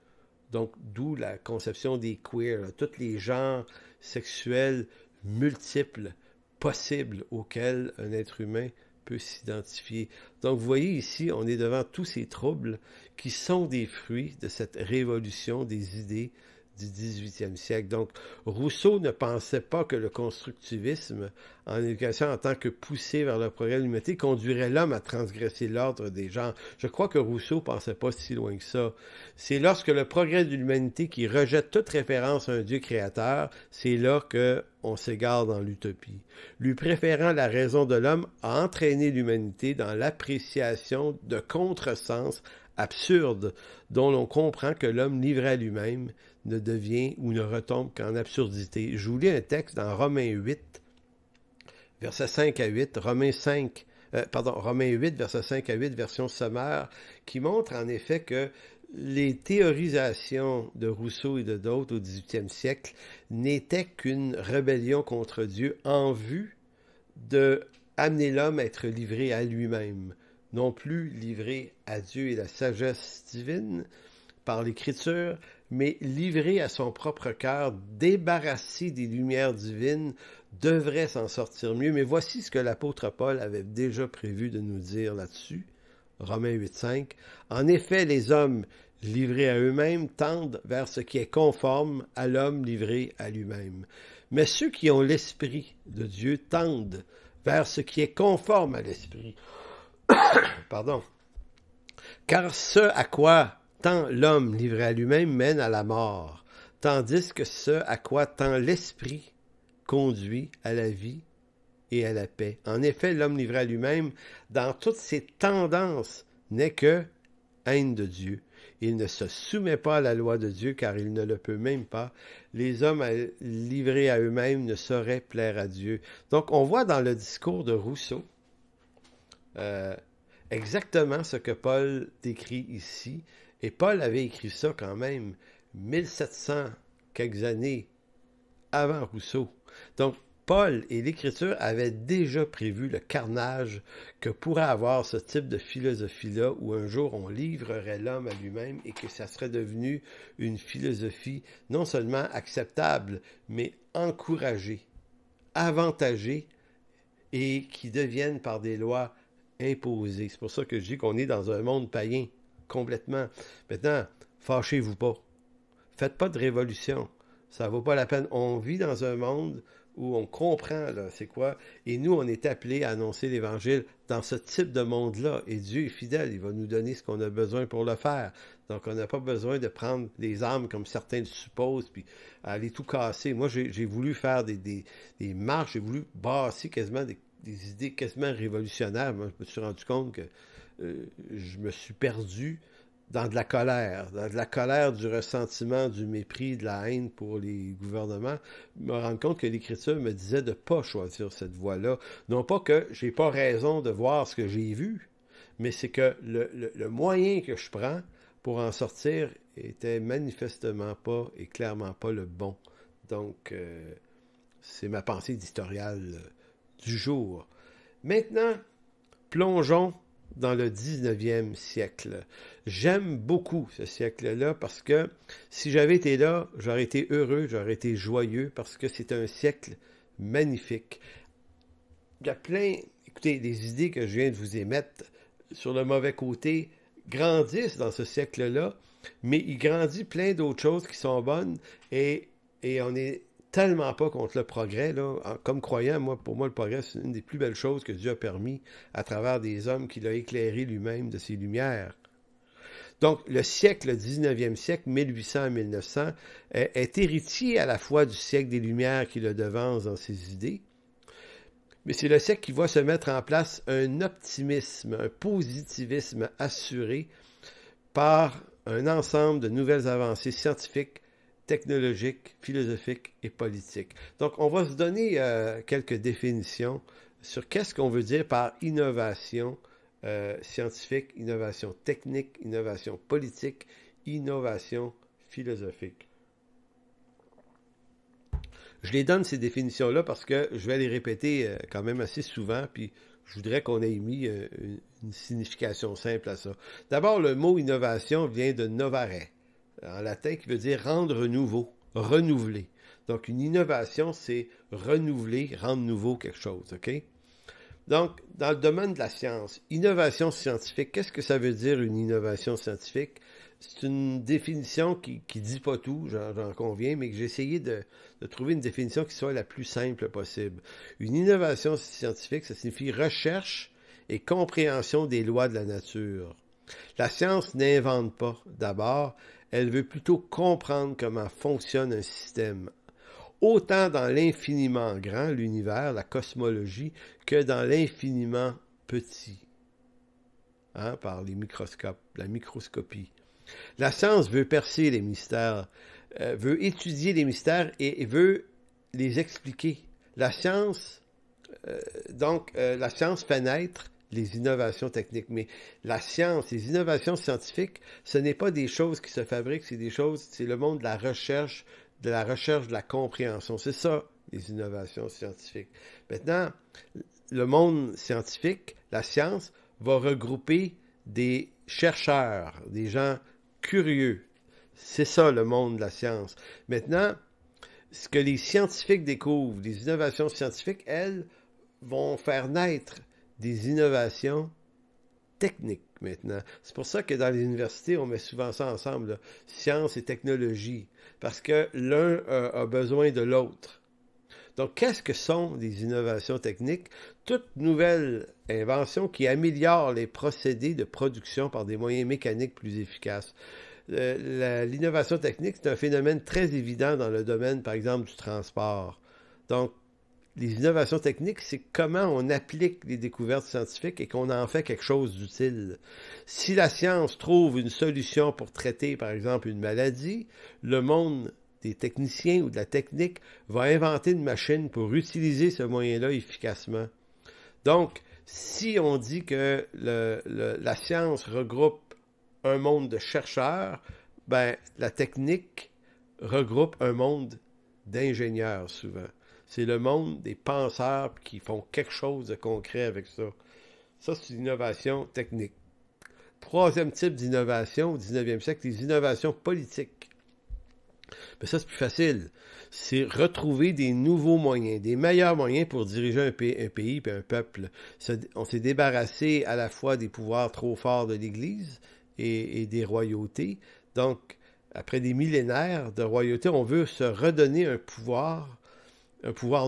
Donc, d'où la conception des queers, là, tous les genres sexuels multiples, possibles, auxquels un être humain peut s'identifier. Donc, vous voyez ici, on est devant tous ces troubles qui sont des fruits de cette révolution des idées du 18e siècle. Donc, Rousseau ne pensait pas que le constructivisme en éducation en tant que poussé vers le progrès de l'humanité conduirait l'homme à transgresser l'ordre des genres. Je crois que Rousseau ne pensait pas si loin que ça. C'est lorsque le progrès de l'humanité qui rejette toute référence à un Dieu créateur, c'est là qu'on s'égare dans l'utopie. Lui préférant la raison de l'homme a entraîné l'humanité dans l'appréciation de contresens absurdes dont l'on comprend que l'homme livré à lui-même ne devient ou ne retombe qu'en absurdité. Je vous lis un texte dans Romains 8, versets 5 à 8, Romains 8, versets 5 à 8, version sommaire, qui montre en effet que les théorisations de Rousseau et de d'autres au 18e siècle n'étaient qu'une rébellion contre Dieu en vue de amener l'homme à être livré à lui-même, non plus livré à Dieu et la sagesse divine par l'Écriture, mais livré à son propre cœur, débarrassé des lumières divines, devrait s'en sortir mieux. Mais voici ce que l'apôtre Paul avait déjà prévu de nous dire là-dessus. Romains 8,5. En effet, les hommes livrés à eux-mêmes tendent vers ce qui est conforme à l'homme livré à lui-même. Mais ceux qui ont l'Esprit de Dieu tendent vers ce qui est conforme à l'Esprit. Pardon. Car ce à quoi tend l'homme livré à lui-même mène à la mort, tandis que ce à quoi tend l'Esprit conduit à la vie et à la paix. En effet, l'homme livré à lui-même, dans toutes ses tendances, n'est que haine de Dieu. Il ne se soumet pas à la loi de Dieu, car il ne le peut même pas. Les hommes livrés à eux-mêmes ne sauraient plaire à Dieu. Donc, on voit dans le discours de Rousseau exactement ce que Paul décrit ici. Et Paul avait écrit ça quand même 1700 quelques années avant Rousseau. Donc, Paul et l'Écriture avaient déjà prévu le carnage que pourrait avoir ce type de philosophie-là, où un jour on livrerait l'homme à lui-même et que ça serait devenu une philosophie non seulement acceptable, mais encouragée, avantagée, et qui devienne par des lois imposées. C'est pour ça que je dis qu'on est dans un monde païen, complètement. Maintenant, fâchez-vous pas. Faites pas de révolution. Ça vaut pas la peine. On vit dans un monde où on comprend là, c'est quoi. Et nous, on est appelés à annoncer l'Évangile dans ce type de monde-là. Et Dieu est fidèle. Il va nous donner ce qu'on a besoin pour le faire. Donc, on n'a pas besoin de prendre des armes comme certains le supposent, puis aller tout casser. Moi, j'ai voulu faire des marches, j'ai voulu brasser quasiment des idées quasiment révolutionnaires. Moi, je me suis rendu compte que je me suis perdu dans de la colère du ressentiment, du mépris, de la haine pour les gouvernements. Je me rends compte que l'Écriture me disait de ne pas choisir cette voie-là. Non pas que j'ai pas raison de voir ce que j'ai vu, mais c'est que le moyen que je prends pour en sortir était manifestement pas et clairement pas le bon. Donc, c'est ma pensée éditoriale du jour. Maintenant, plongeons dans le 19e siècle. J'aime beaucoup ce siècle-là parce que si j'avais été là, j'aurais été heureux, j'aurais été joyeux parce que c'est un siècle magnifique. Il y a plein, écoutez, des idées que je viens de vous émettre sur le mauvais côté grandissent dans ce siècle-là, mais il grandit plein d'autres choses qui sont bonnes et on est tellement pas contre le progrès, là. Comme croyant, pour moi, le progrès, c'est une des plus belles choses que Dieu a permis à travers des hommes qu'il a éclairé lui-même de ses lumières. Donc, le siècle, le 19e siècle, 1800 à 1900, est héritier à la fois du siècle des Lumières qui le devance dans ses idées, mais c'est le siècle qui voit se mettre en place un optimisme, un positivisme assuré par un ensemble de nouvelles avancées scientifiques, technologique, philosophique et politique. Donc, on va se donner quelques définitions sur qu'est-ce qu'on veut dire par innovation scientifique, innovation technique, innovation politique, innovation philosophique. Je les donne ces définitions-là parce que je vais les répéter quand même assez souvent, puis je voudrais qu'on ait mis une signification simple à ça. D'abord, le mot innovation vient de novare, en latin, qui veut dire rendre nouveau, renouveler. Donc, une innovation, c'est renouveler, rendre nouveau quelque chose, OK? Donc, dans le domaine de la science, innovation scientifique, qu'est-ce que ça veut dire une innovation scientifique? C'est une définition qui dit pas tout, j'en conviens, mais que j'ai essayé de trouver une définition qui soit la plus simple possible. Une innovation scientifique, ça signifie recherche et compréhension des lois de la nature. La science n'invente pas, d'abord, elle veut plutôt comprendre comment fonctionne un système, autant dans l'infiniment grand, l'univers, la cosmologie, que dans l'infiniment petit, par les microscopes, la microscopie. La science veut percer les mystères, veut étudier les mystères et veut les expliquer. La science, la science fait naître les innovations techniques. Mais la science, les innovations scientifiques, ce n'est pas des choses qui se fabriquent, c'est le monde de la recherche, de la compréhension. C'est ça, les innovations scientifiques. Maintenant, le monde scientifique, la science, va regrouper des chercheurs, des gens curieux. C'est ça, le monde de la science. Maintenant, ce que les scientifiques découvrent, les innovations scientifiques, elles, vont faire naître des innovations techniques maintenant. C'est pour ça que dans les universités, on met souvent ça ensemble, là, science et technologie, parce que l'un a besoin de l'autre. Donc, qu'est-ce que sont des innovations techniques? Toute nouvelle invention qui améliore les procédés de production par des moyens mécaniques plus efficaces. L'innovation technique, c'est un phénomène très évident dans le domaine, par exemple, du transport. Donc, les innovations techniques, c'est comment on applique les découvertes scientifiques et qu'on en fait quelque chose d'utile. Si la science trouve une solution pour traiter, par exemple, une maladie, le monde des techniciens ou de la technique va inventer une machine pour utiliser ce moyen-là efficacement. Donc, si on dit que la science regroupe un monde de chercheurs, ben, la technique regroupe un monde d'ingénieurs souvent. C'est le monde des penseurs qui font quelque chose de concret avec ça. Ça, c'est l'innovation technique. Troisième type d'innovation au 19e siècle, les innovations politiques. Mais ça, c'est plus facile. C'est retrouver des nouveaux moyens, des meilleurs moyens pour diriger un pays et un peuple. On s'est débarrassé à la fois des pouvoirs trop forts de l'Église et des royautés. Donc, après des millénaires de royauté, on veut se redonner un pouvoir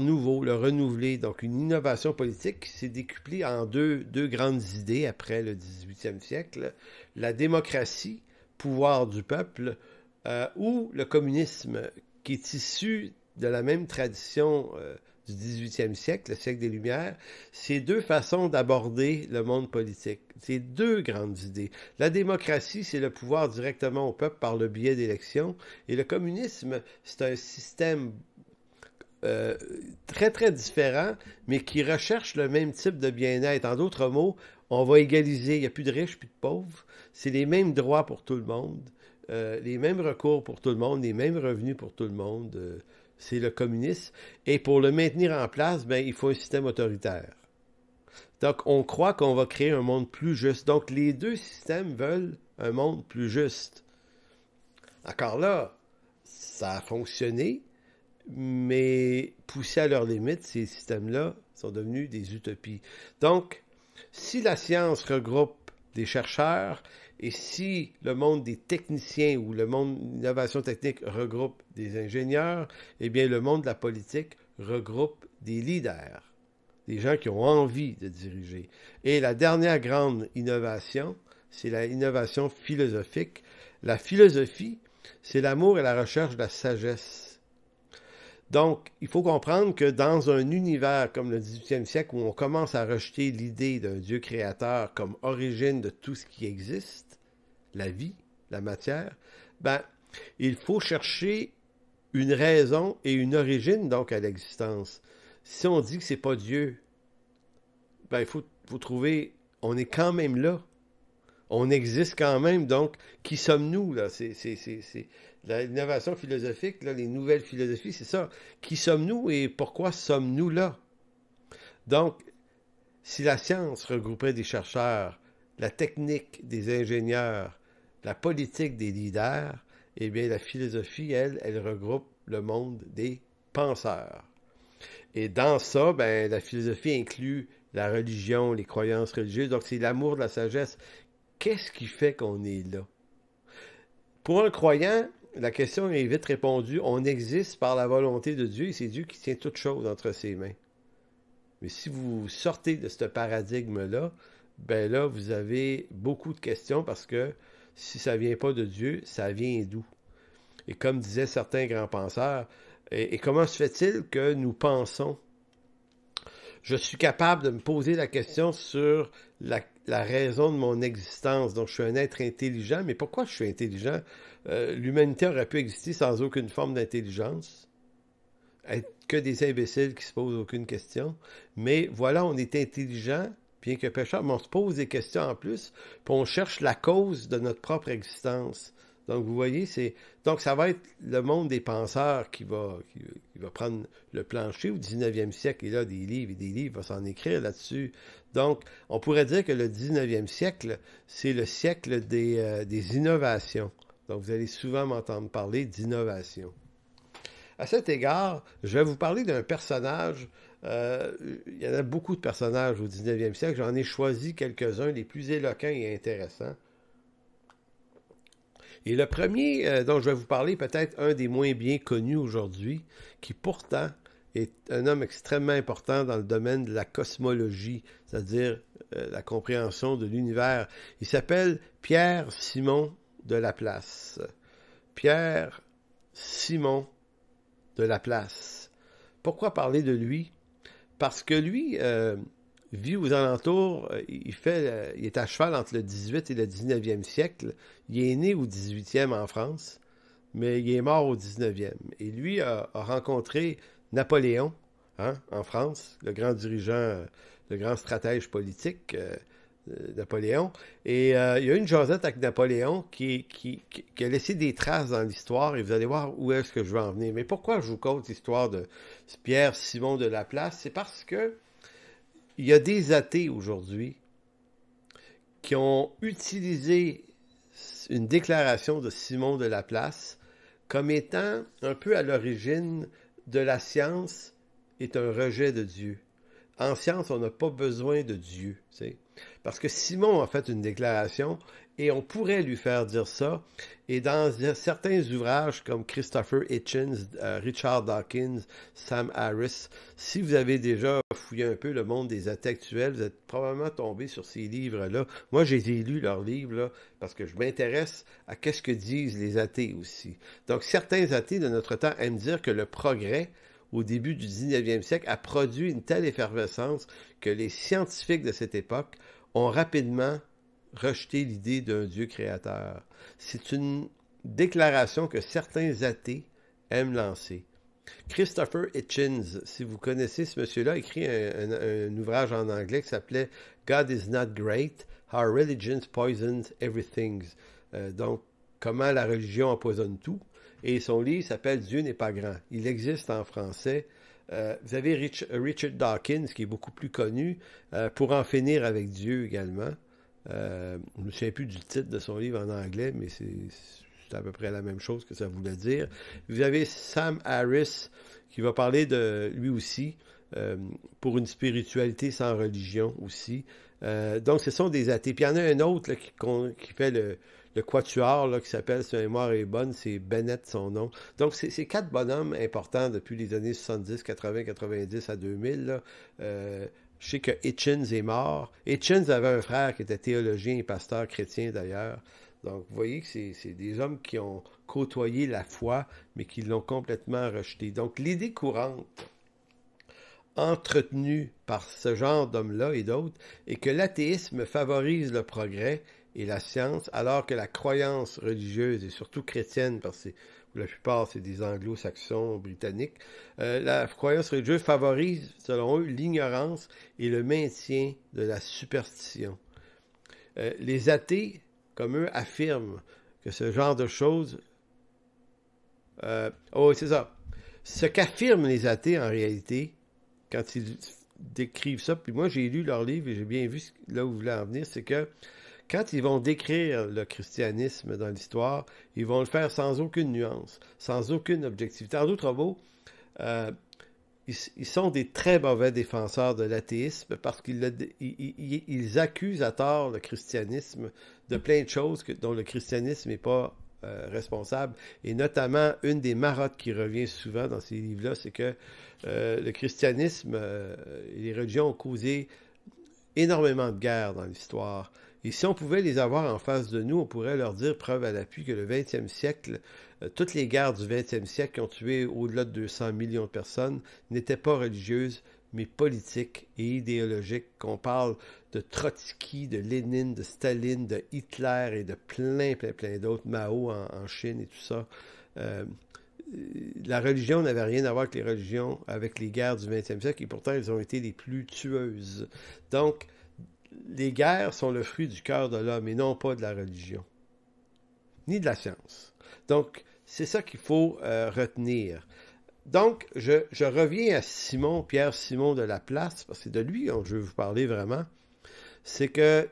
nouveau, le renouveler. Donc, une innovation politique qui s'est décuplée en deux grandes idées après le 18e siècle. La démocratie, pouvoir du peuple, ou le communisme, qui est issu de la même tradition du 18e siècle, le siècle des Lumières. C'est deux façons d'aborder le monde politique. C'est deux grandes idées. La démocratie, c'est le pouvoir directement au peuple par le biais d'élections. Et le communisme, c'est un système très, très différent, mais qui recherche le même type de bien-être. En d'autres mots, on va égaliser. Il n'y a plus de riches, plus de pauvres. C'est les mêmes droits pour tout le monde. Les mêmes recours pour tout le monde, les mêmes revenus pour tout le monde, c'est le communisme. Et pour le maintenir en place, ben, il faut un système autoritaire. Donc, on croit qu'on va créer un monde plus juste. Donc, les deux systèmes veulent un monde plus juste. Encore là, ça a fonctionné, mais poussés à leurs limites, ces systèmes-là sont devenus des utopies. Donc, si la science regroupe des chercheurs, et si le monde des techniciens ou le monde de l'innovation technique regroupe des ingénieurs, eh bien, le monde de la politique regroupe des leaders, des gens qui ont envie de diriger. Et la dernière grande innovation, c'est l'innovation philosophique. La philosophie, c'est l'amour et la recherche de la sagesse. Donc, il faut comprendre que dans un univers comme le 18e siècle, où on commence à rejeter l'idée d'un Dieu créateur comme origine de tout ce qui existe, la vie, la matière, ben, il faut chercher une raison et une origine donc à l'existence. Si on dit que c'est pas Dieu, ben faut trouver, on est quand même là. On existe quand même, donc qui sommes-nous là? C'est l'innovation philosophique, là, les nouvelles philosophies, c'est ça. Qui sommes-nous et pourquoi sommes-nous là? Donc, si la science regroupait des chercheurs, la technique des ingénieurs, la politique des leaders, eh bien la philosophie, elle regroupe le monde des penseurs. Et dans ça, ben, la philosophie inclut la religion, les croyances religieuses, donc c'est l'amour de la sagesse. Qu'est-ce qui fait qu'on est là? Pour un croyant, la question est vite répondue. On existe par la volonté de Dieu et c'est Dieu qui tient toutes choses entre ses mains. Mais si vous sortez de ce paradigme-là, ben là, vous avez beaucoup de questions parce que si ça ne vient pas de Dieu, ça vient d'où? Et comme disaient certains grands penseurs, et comment se fait-il que nous pensons? Je suis capable de me poser la question sur la raison de mon existence. Donc, je suis un être intelligent, mais pourquoi je suis intelligent? L'humanité aurait pu exister sans aucune forme d'intelligence. Être que des imbéciles qui se posent aucune question. Mais voilà, on est intelligent, bien que pécheur, mais on se pose des questions en plus, puis on cherche la cause de notre propre existence. Donc, vous voyez, donc ça va être le monde des penseurs qui va prendre le plancher au 19e siècle. Et là, des livres et des livres vont s'en écrire là-dessus. Donc, on pourrait dire que le 19e siècle, c'est le siècle des innovations. Donc, vous allez souvent m'entendre parler d'innovation. À cet égard, je vais vous parler d'un personnage. Il y en a beaucoup de personnages au 19e siècle. J'en ai choisi quelques-uns, les plus éloquents et intéressants. Et le premier dont je vais vous parler, peut-être un des moins bien connus aujourd'hui, qui pourtant est un homme extrêmement important dans le domaine de la cosmologie, c'est-à-dire la compréhension de l'univers. Il s'appelle Pierre-Simon de Laplace. Pierre-Simon de Laplace. Pourquoi parler de lui? Parce que lui vit aux alentours, il est à cheval entre le 18 et le 19e siècle. Il est né au 18e en France, mais il est mort au 19e. Et lui a rencontré Napoléon, en France, le grand dirigeant, le grand stratège politique, Napoléon. Et il y a une jasette avec Napoléon qui a laissé des traces dans l'histoire, et vous allez voir où est-ce que je veux en venir. Mais pourquoi je vous conte l'histoire de Pierre-Simon de Laplace? C'est parce que il y a des athées aujourd'hui qui ont utilisé une déclaration de Simon de Laplace comme étant un peu à l'origine de la science est un rejet de Dieu. En science, on n'a pas besoin de Dieu, parce que Simon a fait une déclaration et on pourrait lui faire dire ça. Et dans certains ouvrages comme Christopher Hitchens, Richard Dawkins, Sam Harris, si vous avez déjà fouillé un peu le monde des athées actuels, vous êtes probablement tombé sur ces livres-là. Moi, j'ai lu leurs livres là, parce que je m'intéresse à qu'est-ce que disent les athées aussi. Donc, certains athées de notre temps aiment dire que le progrès au début du 19e siècle a produit une telle effervescence que les scientifiques de cette époque ont rapidement rejeté l'idée d'un Dieu créateur. C'est une déclaration que certains athées aiment lancer. Christopher Hitchens, si vous connaissez ce monsieur-là, a écrit un ouvrage en anglais qui s'appelait « God is not great, how religion poisons everything ». Donc, comment la religion empoisonne tout. Et son livre s'appelle « Dieu n'est pas grand ». Il existe en français. Vous avez Richard Dawkins, qui est beaucoup plus connu, pour en finir avec Dieu également. Je ne me souviens plus du titre de son livre en anglais, mais c'est à peu près la même chose que ça voulait dire. Vous avez Sam Harris, qui va parler de lui aussi, pour une spiritualité sans religion aussi. Donc, ce sont des athées. Puis il y en a un autre là, qui fait le quatuor là, qui s'appelle, si ma mémoire est bonne, c'est Bennett son nom. Donc, c'est 4 bonhommes importants depuis les années 70, 80, 90 à 2000. Là. Je sais que Hitchens est mort. Hitchens avait un frère qui était théologien et pasteur chrétien d'ailleurs. Donc, vous voyez que c'est des hommes qui ont côtoyé la foi, mais qui l'ont complètement rejetée. Donc, l'idée courante entretenue par ce genre d'hommes-là et d'autres est que l'athéisme favorise le progrès et la science, alors que la croyance religieuse, et surtout chrétienne, parce que pour la plupart c'est des anglo-saxons britanniques, la croyance religieuse favorise, selon eux, l'ignorance et le maintien de la superstition. Les athées, comme eux, affirment que ce genre de choses... oh, c'est ça. Ce qu'affirment les athées, en réalité, quand ils décrivent ça, puis moi j'ai lu leur livre et j'ai bien vu là où vous voulez en venir, c'est que quand ils vont décrire le christianisme dans l'histoire, ils vont le faire sans aucune nuance, sans aucune objectivité. En d'autres mots, ils sont des très mauvais défenseurs de l'athéisme parce qu'ils accusent à tort le christianisme de plein de choses dont le christianisme n'est pas responsable. Et notamment, une des marottes qui revient souvent dans ces livres-là, c'est que le christianisme et les religions ont causé énormément de guerres dans l'histoire. Et si on pouvait les avoir en face de nous, on pourrait leur dire, preuve à l'appui, que le 20e siècle, toutes les guerres du 20e siècle qui ont tué au-delà de 200 millions de personnes n'étaient pas religieuses, mais politiques et idéologiques. Qu'on parle de Trotsky, de Lénine, de Staline, de Hitler et de plein d'autres, Mao en Chine et tout ça. La religion n'avait rien à voir avec les religions, avec les guerres du 20e siècle, et pourtant elles ont été les plus tueuses. Donc, les guerres sont le fruit du cœur de l'homme et non pas de la religion, ni de la science. Donc, c'est ça qu'il faut retenir. Donc, je reviens à Pierre Simon de Laplace, parce que c'est de lui dont je veux vous parler vraiment. C'est que,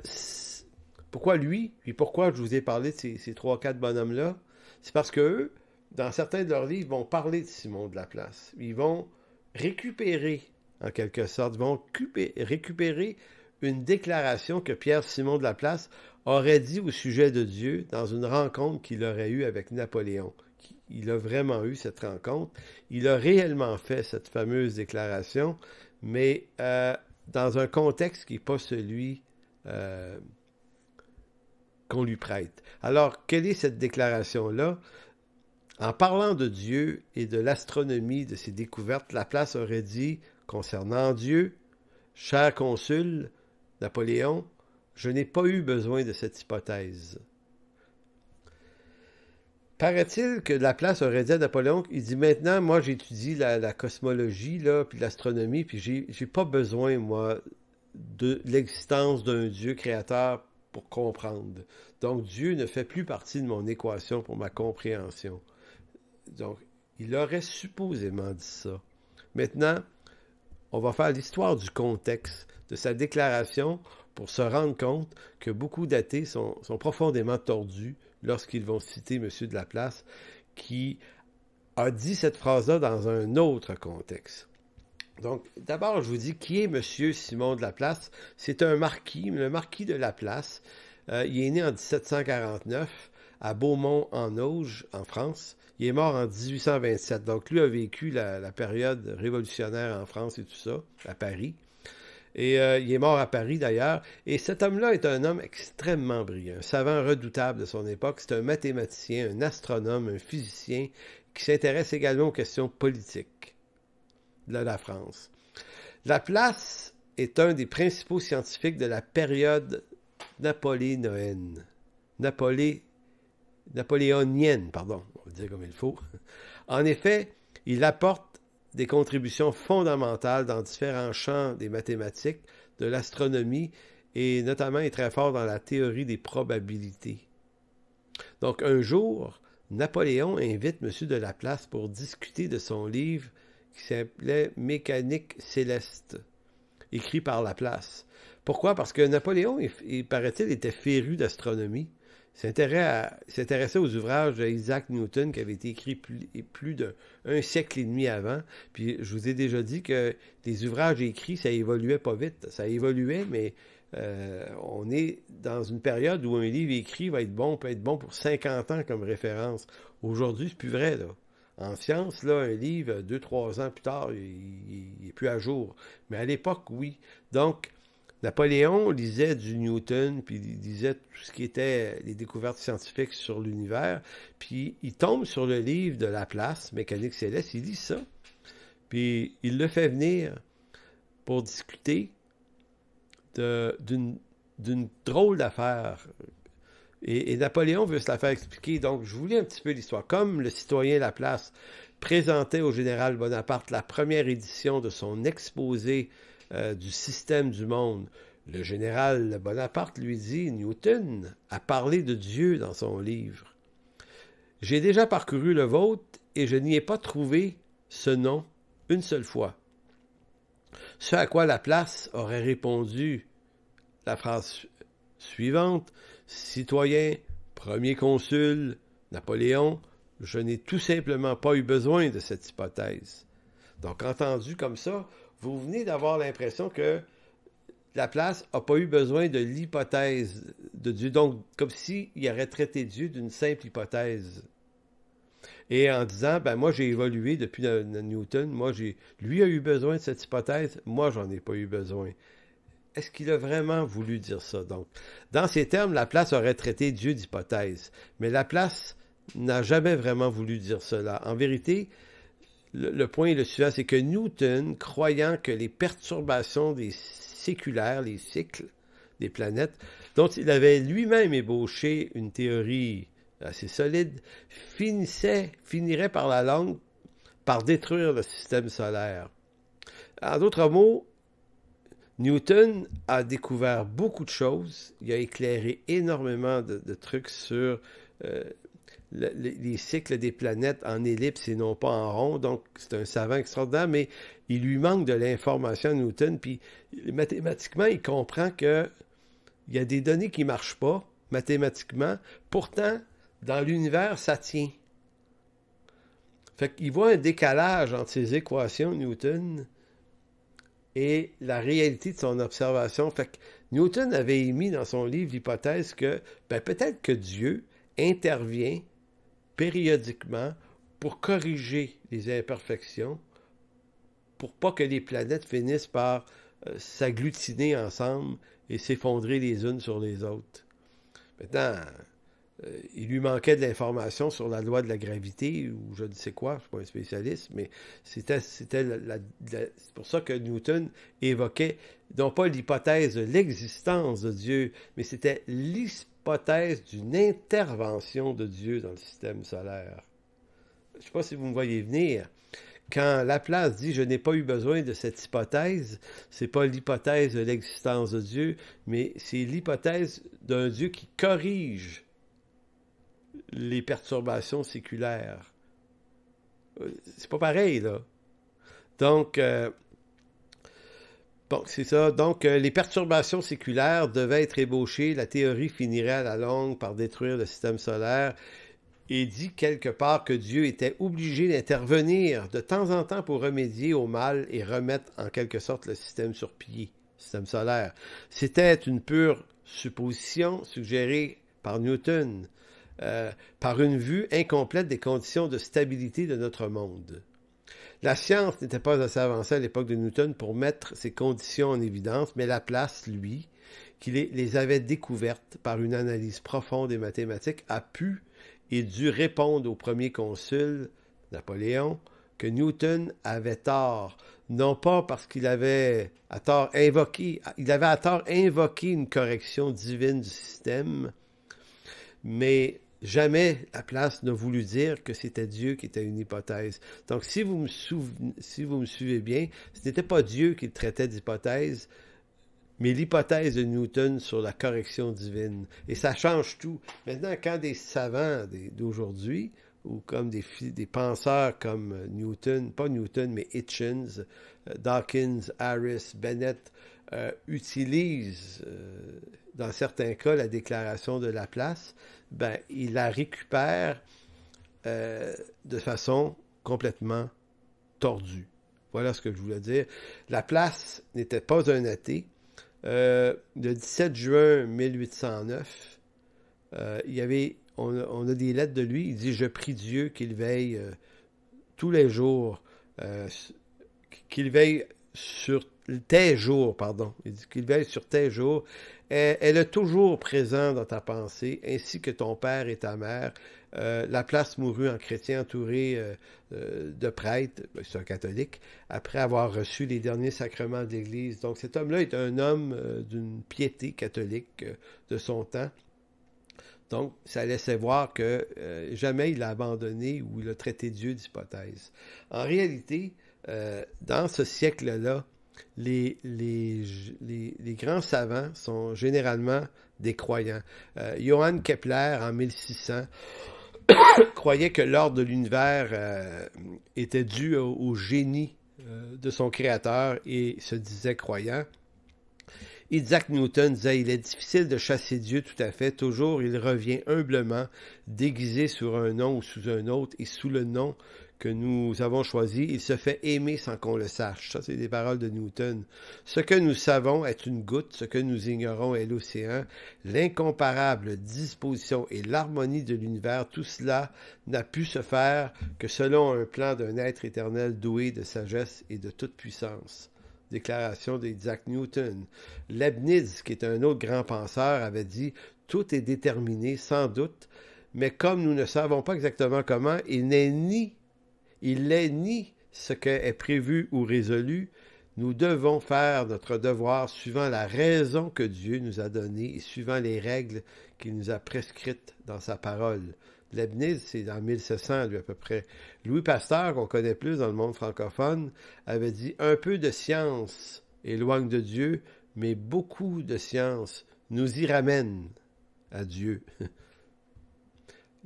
pourquoi lui, puis pourquoi je vous ai parlé de ces 3-4 bonhommes-là, c'est parce qu'eux, dans certains de leurs livres, vont parler de Simon de Laplace. Ils vont récupérer, en quelque sorte, récupérer une déclaration que Pierre Simon de Laplace aurait dit au sujet de Dieu dans une rencontre qu'il aurait eue avec Napoléon. Il a vraiment eu cette rencontre. Il a réellement fait cette fameuse déclaration, mais dans un contexte qui n'est pas celui qu'on lui prête. Alors, quelle est cette déclaration-là? En parlant de Dieu et de l'astronomie, de ses découvertes, Laplace aurait dit, concernant Dieu, « Cher consul, Napoléon, je n'ai pas eu besoin de cette hypothèse. » Paraît-il que Laplace aurait dit à Napoléon, il dit maintenant, moi j'étudie la cosmologie, là, puis l'astronomie, puis j'ai pas besoin, moi, de l'existence d'un Dieu créateur pour comprendre. Donc Dieu ne fait plus partie de mon équation pour ma compréhension. Donc, il aurait supposément dit ça. Maintenant, on va faire l'histoire du contexte de sa déclaration pour se rendre compte que beaucoup d'athées sont profondément tordus lorsqu'ils vont citer M. de Laplace, qui a dit cette phrase-là dans un autre contexte. Donc, d'abord, je vous dis qui est M. Simon de Laplace. C'est un marquis, le marquis de Laplace. Il est né en 1749 à Beaumont-en-Auge, en France. Il est mort en 1827. Donc, lui a vécu la période révolutionnaire en France et tout ça, à Paris. Et il est mort à Paris, d'ailleurs. Et cet homme-là est un homme extrêmement brillant, un savant redoutable de son époque. C'est un mathématicien, un astronome, un physicien qui s'intéresse également aux questions politiques de la France. Laplace est un des principaux scientifiques de la période napoléonienne. Napoléonienne, pardon, on va dire comme il faut. En effet, il apporte des contributions fondamentales dans différents champs des mathématiques, de l'astronomie, et notamment est très fort dans la théorie des probabilités. Donc, un jour, Napoléon invite M. de Laplace pour discuter de son livre qui s'appelait « Mécanique céleste », écrit par Laplace. Pourquoi? Parce que Napoléon, il paraît-il, était féru d'astronomie. Il s'intéressait aux ouvrages d'Isaac Newton qui avaient été écrits plus d'un siècle et demi avant. Puis je vous ai déjà dit que les ouvrages écrits, ça évoluait pas vite. Ça évoluait, mais on est dans une période où un livre écrit peut être bon pour 50 ans comme référence. Aujourd'hui, c'est plus vrai, là. En science, là, un livre, 2-3 ans plus tard, il n'est plus à jour. Mais à l'époque, oui. Donc, Napoléon lisait du Newton, puis il lisait tout ce qui était les découvertes scientifiques sur l'univers, puis il tombe sur le livre de Laplace, Mécanique céleste, il lit ça, puis il le fait venir pour discuter d'une drôle d'affaire Et Napoléon veut se la faire expliquer. Donc, je vous lis un petit peu l'histoire. Comme le citoyen Laplace présentait au général Bonaparte la première édition de son exposé du système du monde, le général Bonaparte lui dit, Newton a parlé de Dieu dans son livre. J'ai déjà parcouru le vôtre et je n'y ai pas trouvé ce nom une seule fois. Ce à quoi Laplace aurait répondu la phrase suivante, citoyen, premier consul, Napoléon, je n'ai tout simplement pas eu besoin de cette hypothèse. Donc, entendu comme ça, vous venez d'avoir l'impression que Laplace n'a pas eu besoin de l'hypothèse de Dieu. Donc, comme s'il aurait traité Dieu d'une simple hypothèse. Et en disant, ben moi j'ai évolué depuis Newton, lui a eu besoin de cette hypothèse, moi j'en ai pas eu besoin. Est-ce qu'il a vraiment voulu dire ça? Donc, dans ces termes, Laplace aurait traité Dieu d'hypothèse. Mais Laplace n'a jamais vraiment voulu dire cela. En vérité, le point est le suivant, c'est que Newton, croyant que les perturbations des séculaires, les cycles des planètes, dont il avait lui-même ébauché une théorie assez solide, finirait par la longue par détruire le système solaire. En d'autres mots, Newton a découvert beaucoup de choses, il a éclairé énormément de trucs sur les cycles des planètes en ellipse et non pas en rond, donc c'est un savant extraordinaire, mais il lui manque de l'information à Newton, puis mathématiquement, il comprend qu'il y a des données qui ne marchent pas, mathématiquement, pourtant, dans l'univers, ça tient. Fait qu'il voit un décalage entre ses équations, Newton, et la réalité de son observation. Fait que Newton avait émis dans son livre l'hypothèse que peut-être que Dieu intervient périodiquement pour corriger les imperfections, pour pas que les planètes finissent par s'agglutiner ensemble et s'effondrer les unes sur les autres. Maintenant, il lui manquait de l'information sur la loi de la gravité, ou je ne sais quoi, je ne suis pas un spécialiste, mais c'est pour ça que Newton évoquait, non pas l'hypothèse de l'existence de Dieu, mais c'était l'hypothèse d'une intervention de Dieu dans le système solaire. Je ne sais pas si vous me voyez venir. Quand Laplace dit « je n'ai pas eu besoin de cette hypothèse », c'est pas l'hypothèse de l'existence de Dieu, mais c'est l'hypothèse d'un Dieu qui corrige les perturbations séculaires. C'est pas pareil, là. Donc, bon, c'est ça. Donc, les perturbations séculaires devaient être ébauchées. La théorie finirait à la longue par détruire le système solaire. Et dit quelque part que Dieu était obligé d'intervenir de temps en temps pour remédier au mal et remettre en quelque sorte le système sur pied, le système solaire. C'était une pure supposition suggérée par Newton, par une vue incomplète des conditions de stabilité de notre monde. La science n'était pas assez avancée à l'époque de Newton pour mettre ces conditions en évidence, mais Laplace, lui, qui les avait découvertes par une analyse profonde des mathématiques, a pu et dû répondre au premier consul, Napoléon, que Newton avait tort, non pas parce qu'il avait à tort invoqué une correction divine du système, mais jamais Laplace n'a voulu dire que c'était Dieu qui était une hypothèse. Donc, si vous me suivez bien, ce n'était pas Dieu qui traitait d'hypothèse, mais l'hypothèse de Newton sur la correction divine. Et ça change tout. Maintenant, quand des savants d'aujourd'hui, ou comme des penseurs comme Newton, pas Newton, mais Hitchens, Dawkins, Harris, Bennett, utilisent, dans certains cas, la déclaration de Laplace, ils la récupèrent de façon complètement tordue. Voilà ce que je voulais dire. Laplace n'était pas un athée. Le 17 juin 1809, on a des lettres de lui. Il dit « Je prie Dieu qu'il veille tous les jours, qu'il veille sur tes jours, pardon. Il dit qu'il veille sur tes jours. Elle est toujours présente dans ta pensée, ainsi que ton père et ta mère. Laplace mourut en chrétien entouré de prêtres, c'est un catholique, après avoir reçu les derniers sacrements de l'Église. Donc cet homme-là est un homme d'une piété catholique de son temps. Donc, ça laissait voir que jamais il a abandonné ou il a traité Dieu d'hypothèse. En réalité, dans ce siècle-là, les grands savants sont généralement des croyants. Johann Kepler, en 1600, croyait que l'ordre de l'univers était dû au génie de son créateur et se disait croyant. Isaac Newton disait « Il est difficile de chasser Dieu tout à fait. Toujours, il revient humblement, déguisé sur un nom ou sous un autre, et sous le nom que nous avons choisi, il se fait aimer sans qu'on le sache. » Ça, c'est des paroles de Newton. Ce que nous savons est une goutte, ce que nous ignorons est l'océan. L'incomparable disposition et l'harmonie de l'univers, tout cela n'a pu se faire que selon un plan d'un être éternel doué de sagesse et de toute puissance. Déclaration d'Isaac Newton. Leibniz, qui est un autre grand penseur, avait dit « Tout est déterminé, sans doute, mais comme nous ne savons pas exactement comment, il n'est ni ce qui est prévu ou résolu. Nous devons faire notre devoir suivant la raison que Dieu nous a donnée et suivant les règles qu'il nous a prescrites dans sa parole. » Leibniz, c'est dans 1700, lui, à peu près. Louis Pasteur, qu'on connaît plus dans le monde francophone, avait dit « Un peu de science éloigne de Dieu, mais beaucoup de science nous y ramène à Dieu. »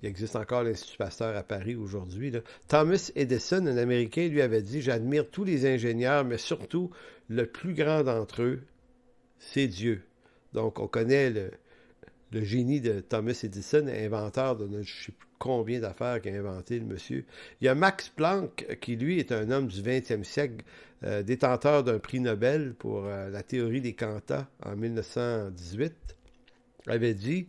Il existe encore l'Institut Pasteur à Paris aujourd'hui. Thomas Edison, un Américain, lui avait dit « J'admire tous les ingénieurs, mais surtout, le plus grand d'entre eux, c'est Dieu. » Donc, on connaît le génie de Thomas Edison, inventeur de je ne sais plus combien d'affaires qu'a inventé le monsieur. Il y a Max Planck, qui lui est un homme du 20e siècle, détenteur d'un prix Nobel pour la théorie des quantas en 1918, avait dit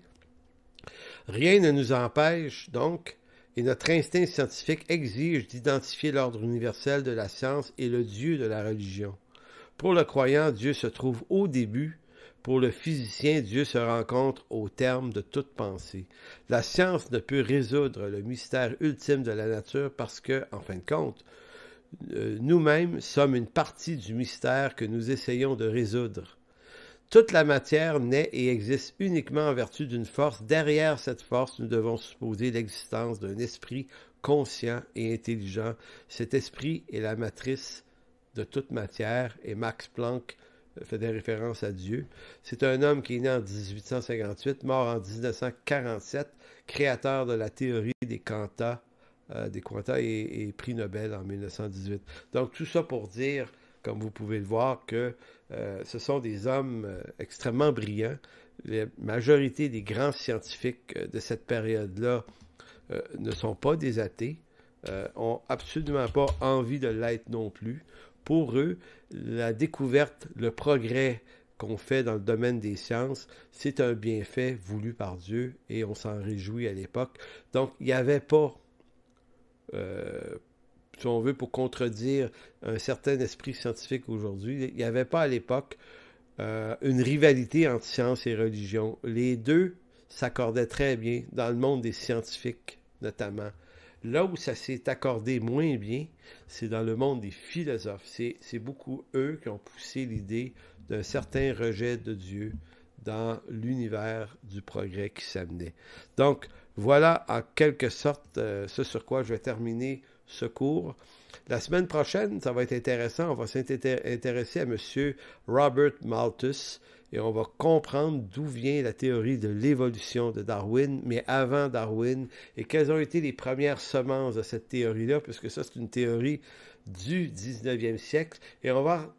« Rien ne nous empêche donc, et notre instinct scientifique exige d'identifier l'ordre universel de la science et le Dieu de la religion. Pour le croyant, Dieu se trouve au début. Pour le physicien, Dieu se rencontre au terme de toute pensée. La science ne peut résoudre le mystère ultime de la nature parce que, en fin de compte, nous-mêmes sommes une partie du mystère que nous essayons de résoudre. Toute la matière naît et existe uniquement en vertu d'une force. Derrière cette force, nous devons supposer l'existence d'un esprit conscient et intelligent. Cet esprit est la matrice de toute matière et Max Planck fait des références à Dieu. C'est un homme qui est né en 1858, mort en 1947, créateur de la théorie des quantas et prix Nobel en 1918. Donc tout ça pour dire, comme vous pouvez le voir, que ce sont des hommes extrêmement brillants. La majorité des grands scientifiques de cette période-là ne sont pas des athées, ont absolument pas envie de l'être non plus. Pour eux, la découverte, le progrès qu'on fait dans le domaine des sciences, c'est un bienfait voulu par Dieu et on s'en réjouit à l'époque. Donc, il n'y avait pas, si on veut, pour contredire un certain esprit scientifique aujourd'hui, il n'y avait pas à l'époque une rivalité entre science et religion. Les deux s'accordaient très bien dans le monde des scientifiques, notamment. Là où ça s'est accordé moins bien, c'est dans le monde des philosophes. C'est beaucoup eux qui ont poussé l'idée d'un certain rejet de Dieu dans l'univers du progrès qui s'amenait. Donc, voilà en quelque sorte ce sur quoi je vais terminer ce cours. La semaine prochaine, ça va être intéressant. On va s'intéresser à M. Robert Malthus et on va comprendre d'où vient la théorie de l'évolution de Darwin, mais avant Darwin, et quelles ont été les premières semences de cette théorie-là, puisque ça, c'est une théorie du 19e siècle, et on va voir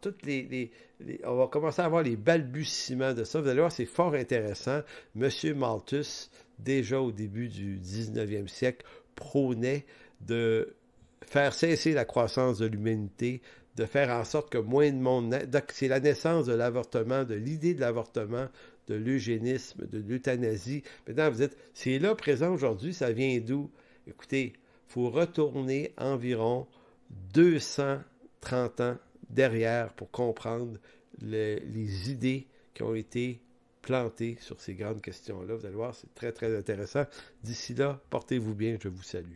on va commencer à voir les balbutiements de ça. Vous allez voir, c'est fort intéressant. M. Malthus, déjà au début du 19e siècle, prônait de faire cesser la croissance de l'humanité, de faire en sorte que moins de monde naisse. C'est la naissance de l'avortement, de l'idée de l'avortement, de l'eugénisme, de l'euthanasie. Maintenant, vous dites, c'est là présent aujourd'hui, ça vient d'où? Écoutez, il faut retourner environ 230 ans derrière pour comprendre les idées qui ont été plantées sur ces grandes questions-là. Vous allez voir, c'est très, très intéressant. D'ici là, portez-vous bien, je vous salue.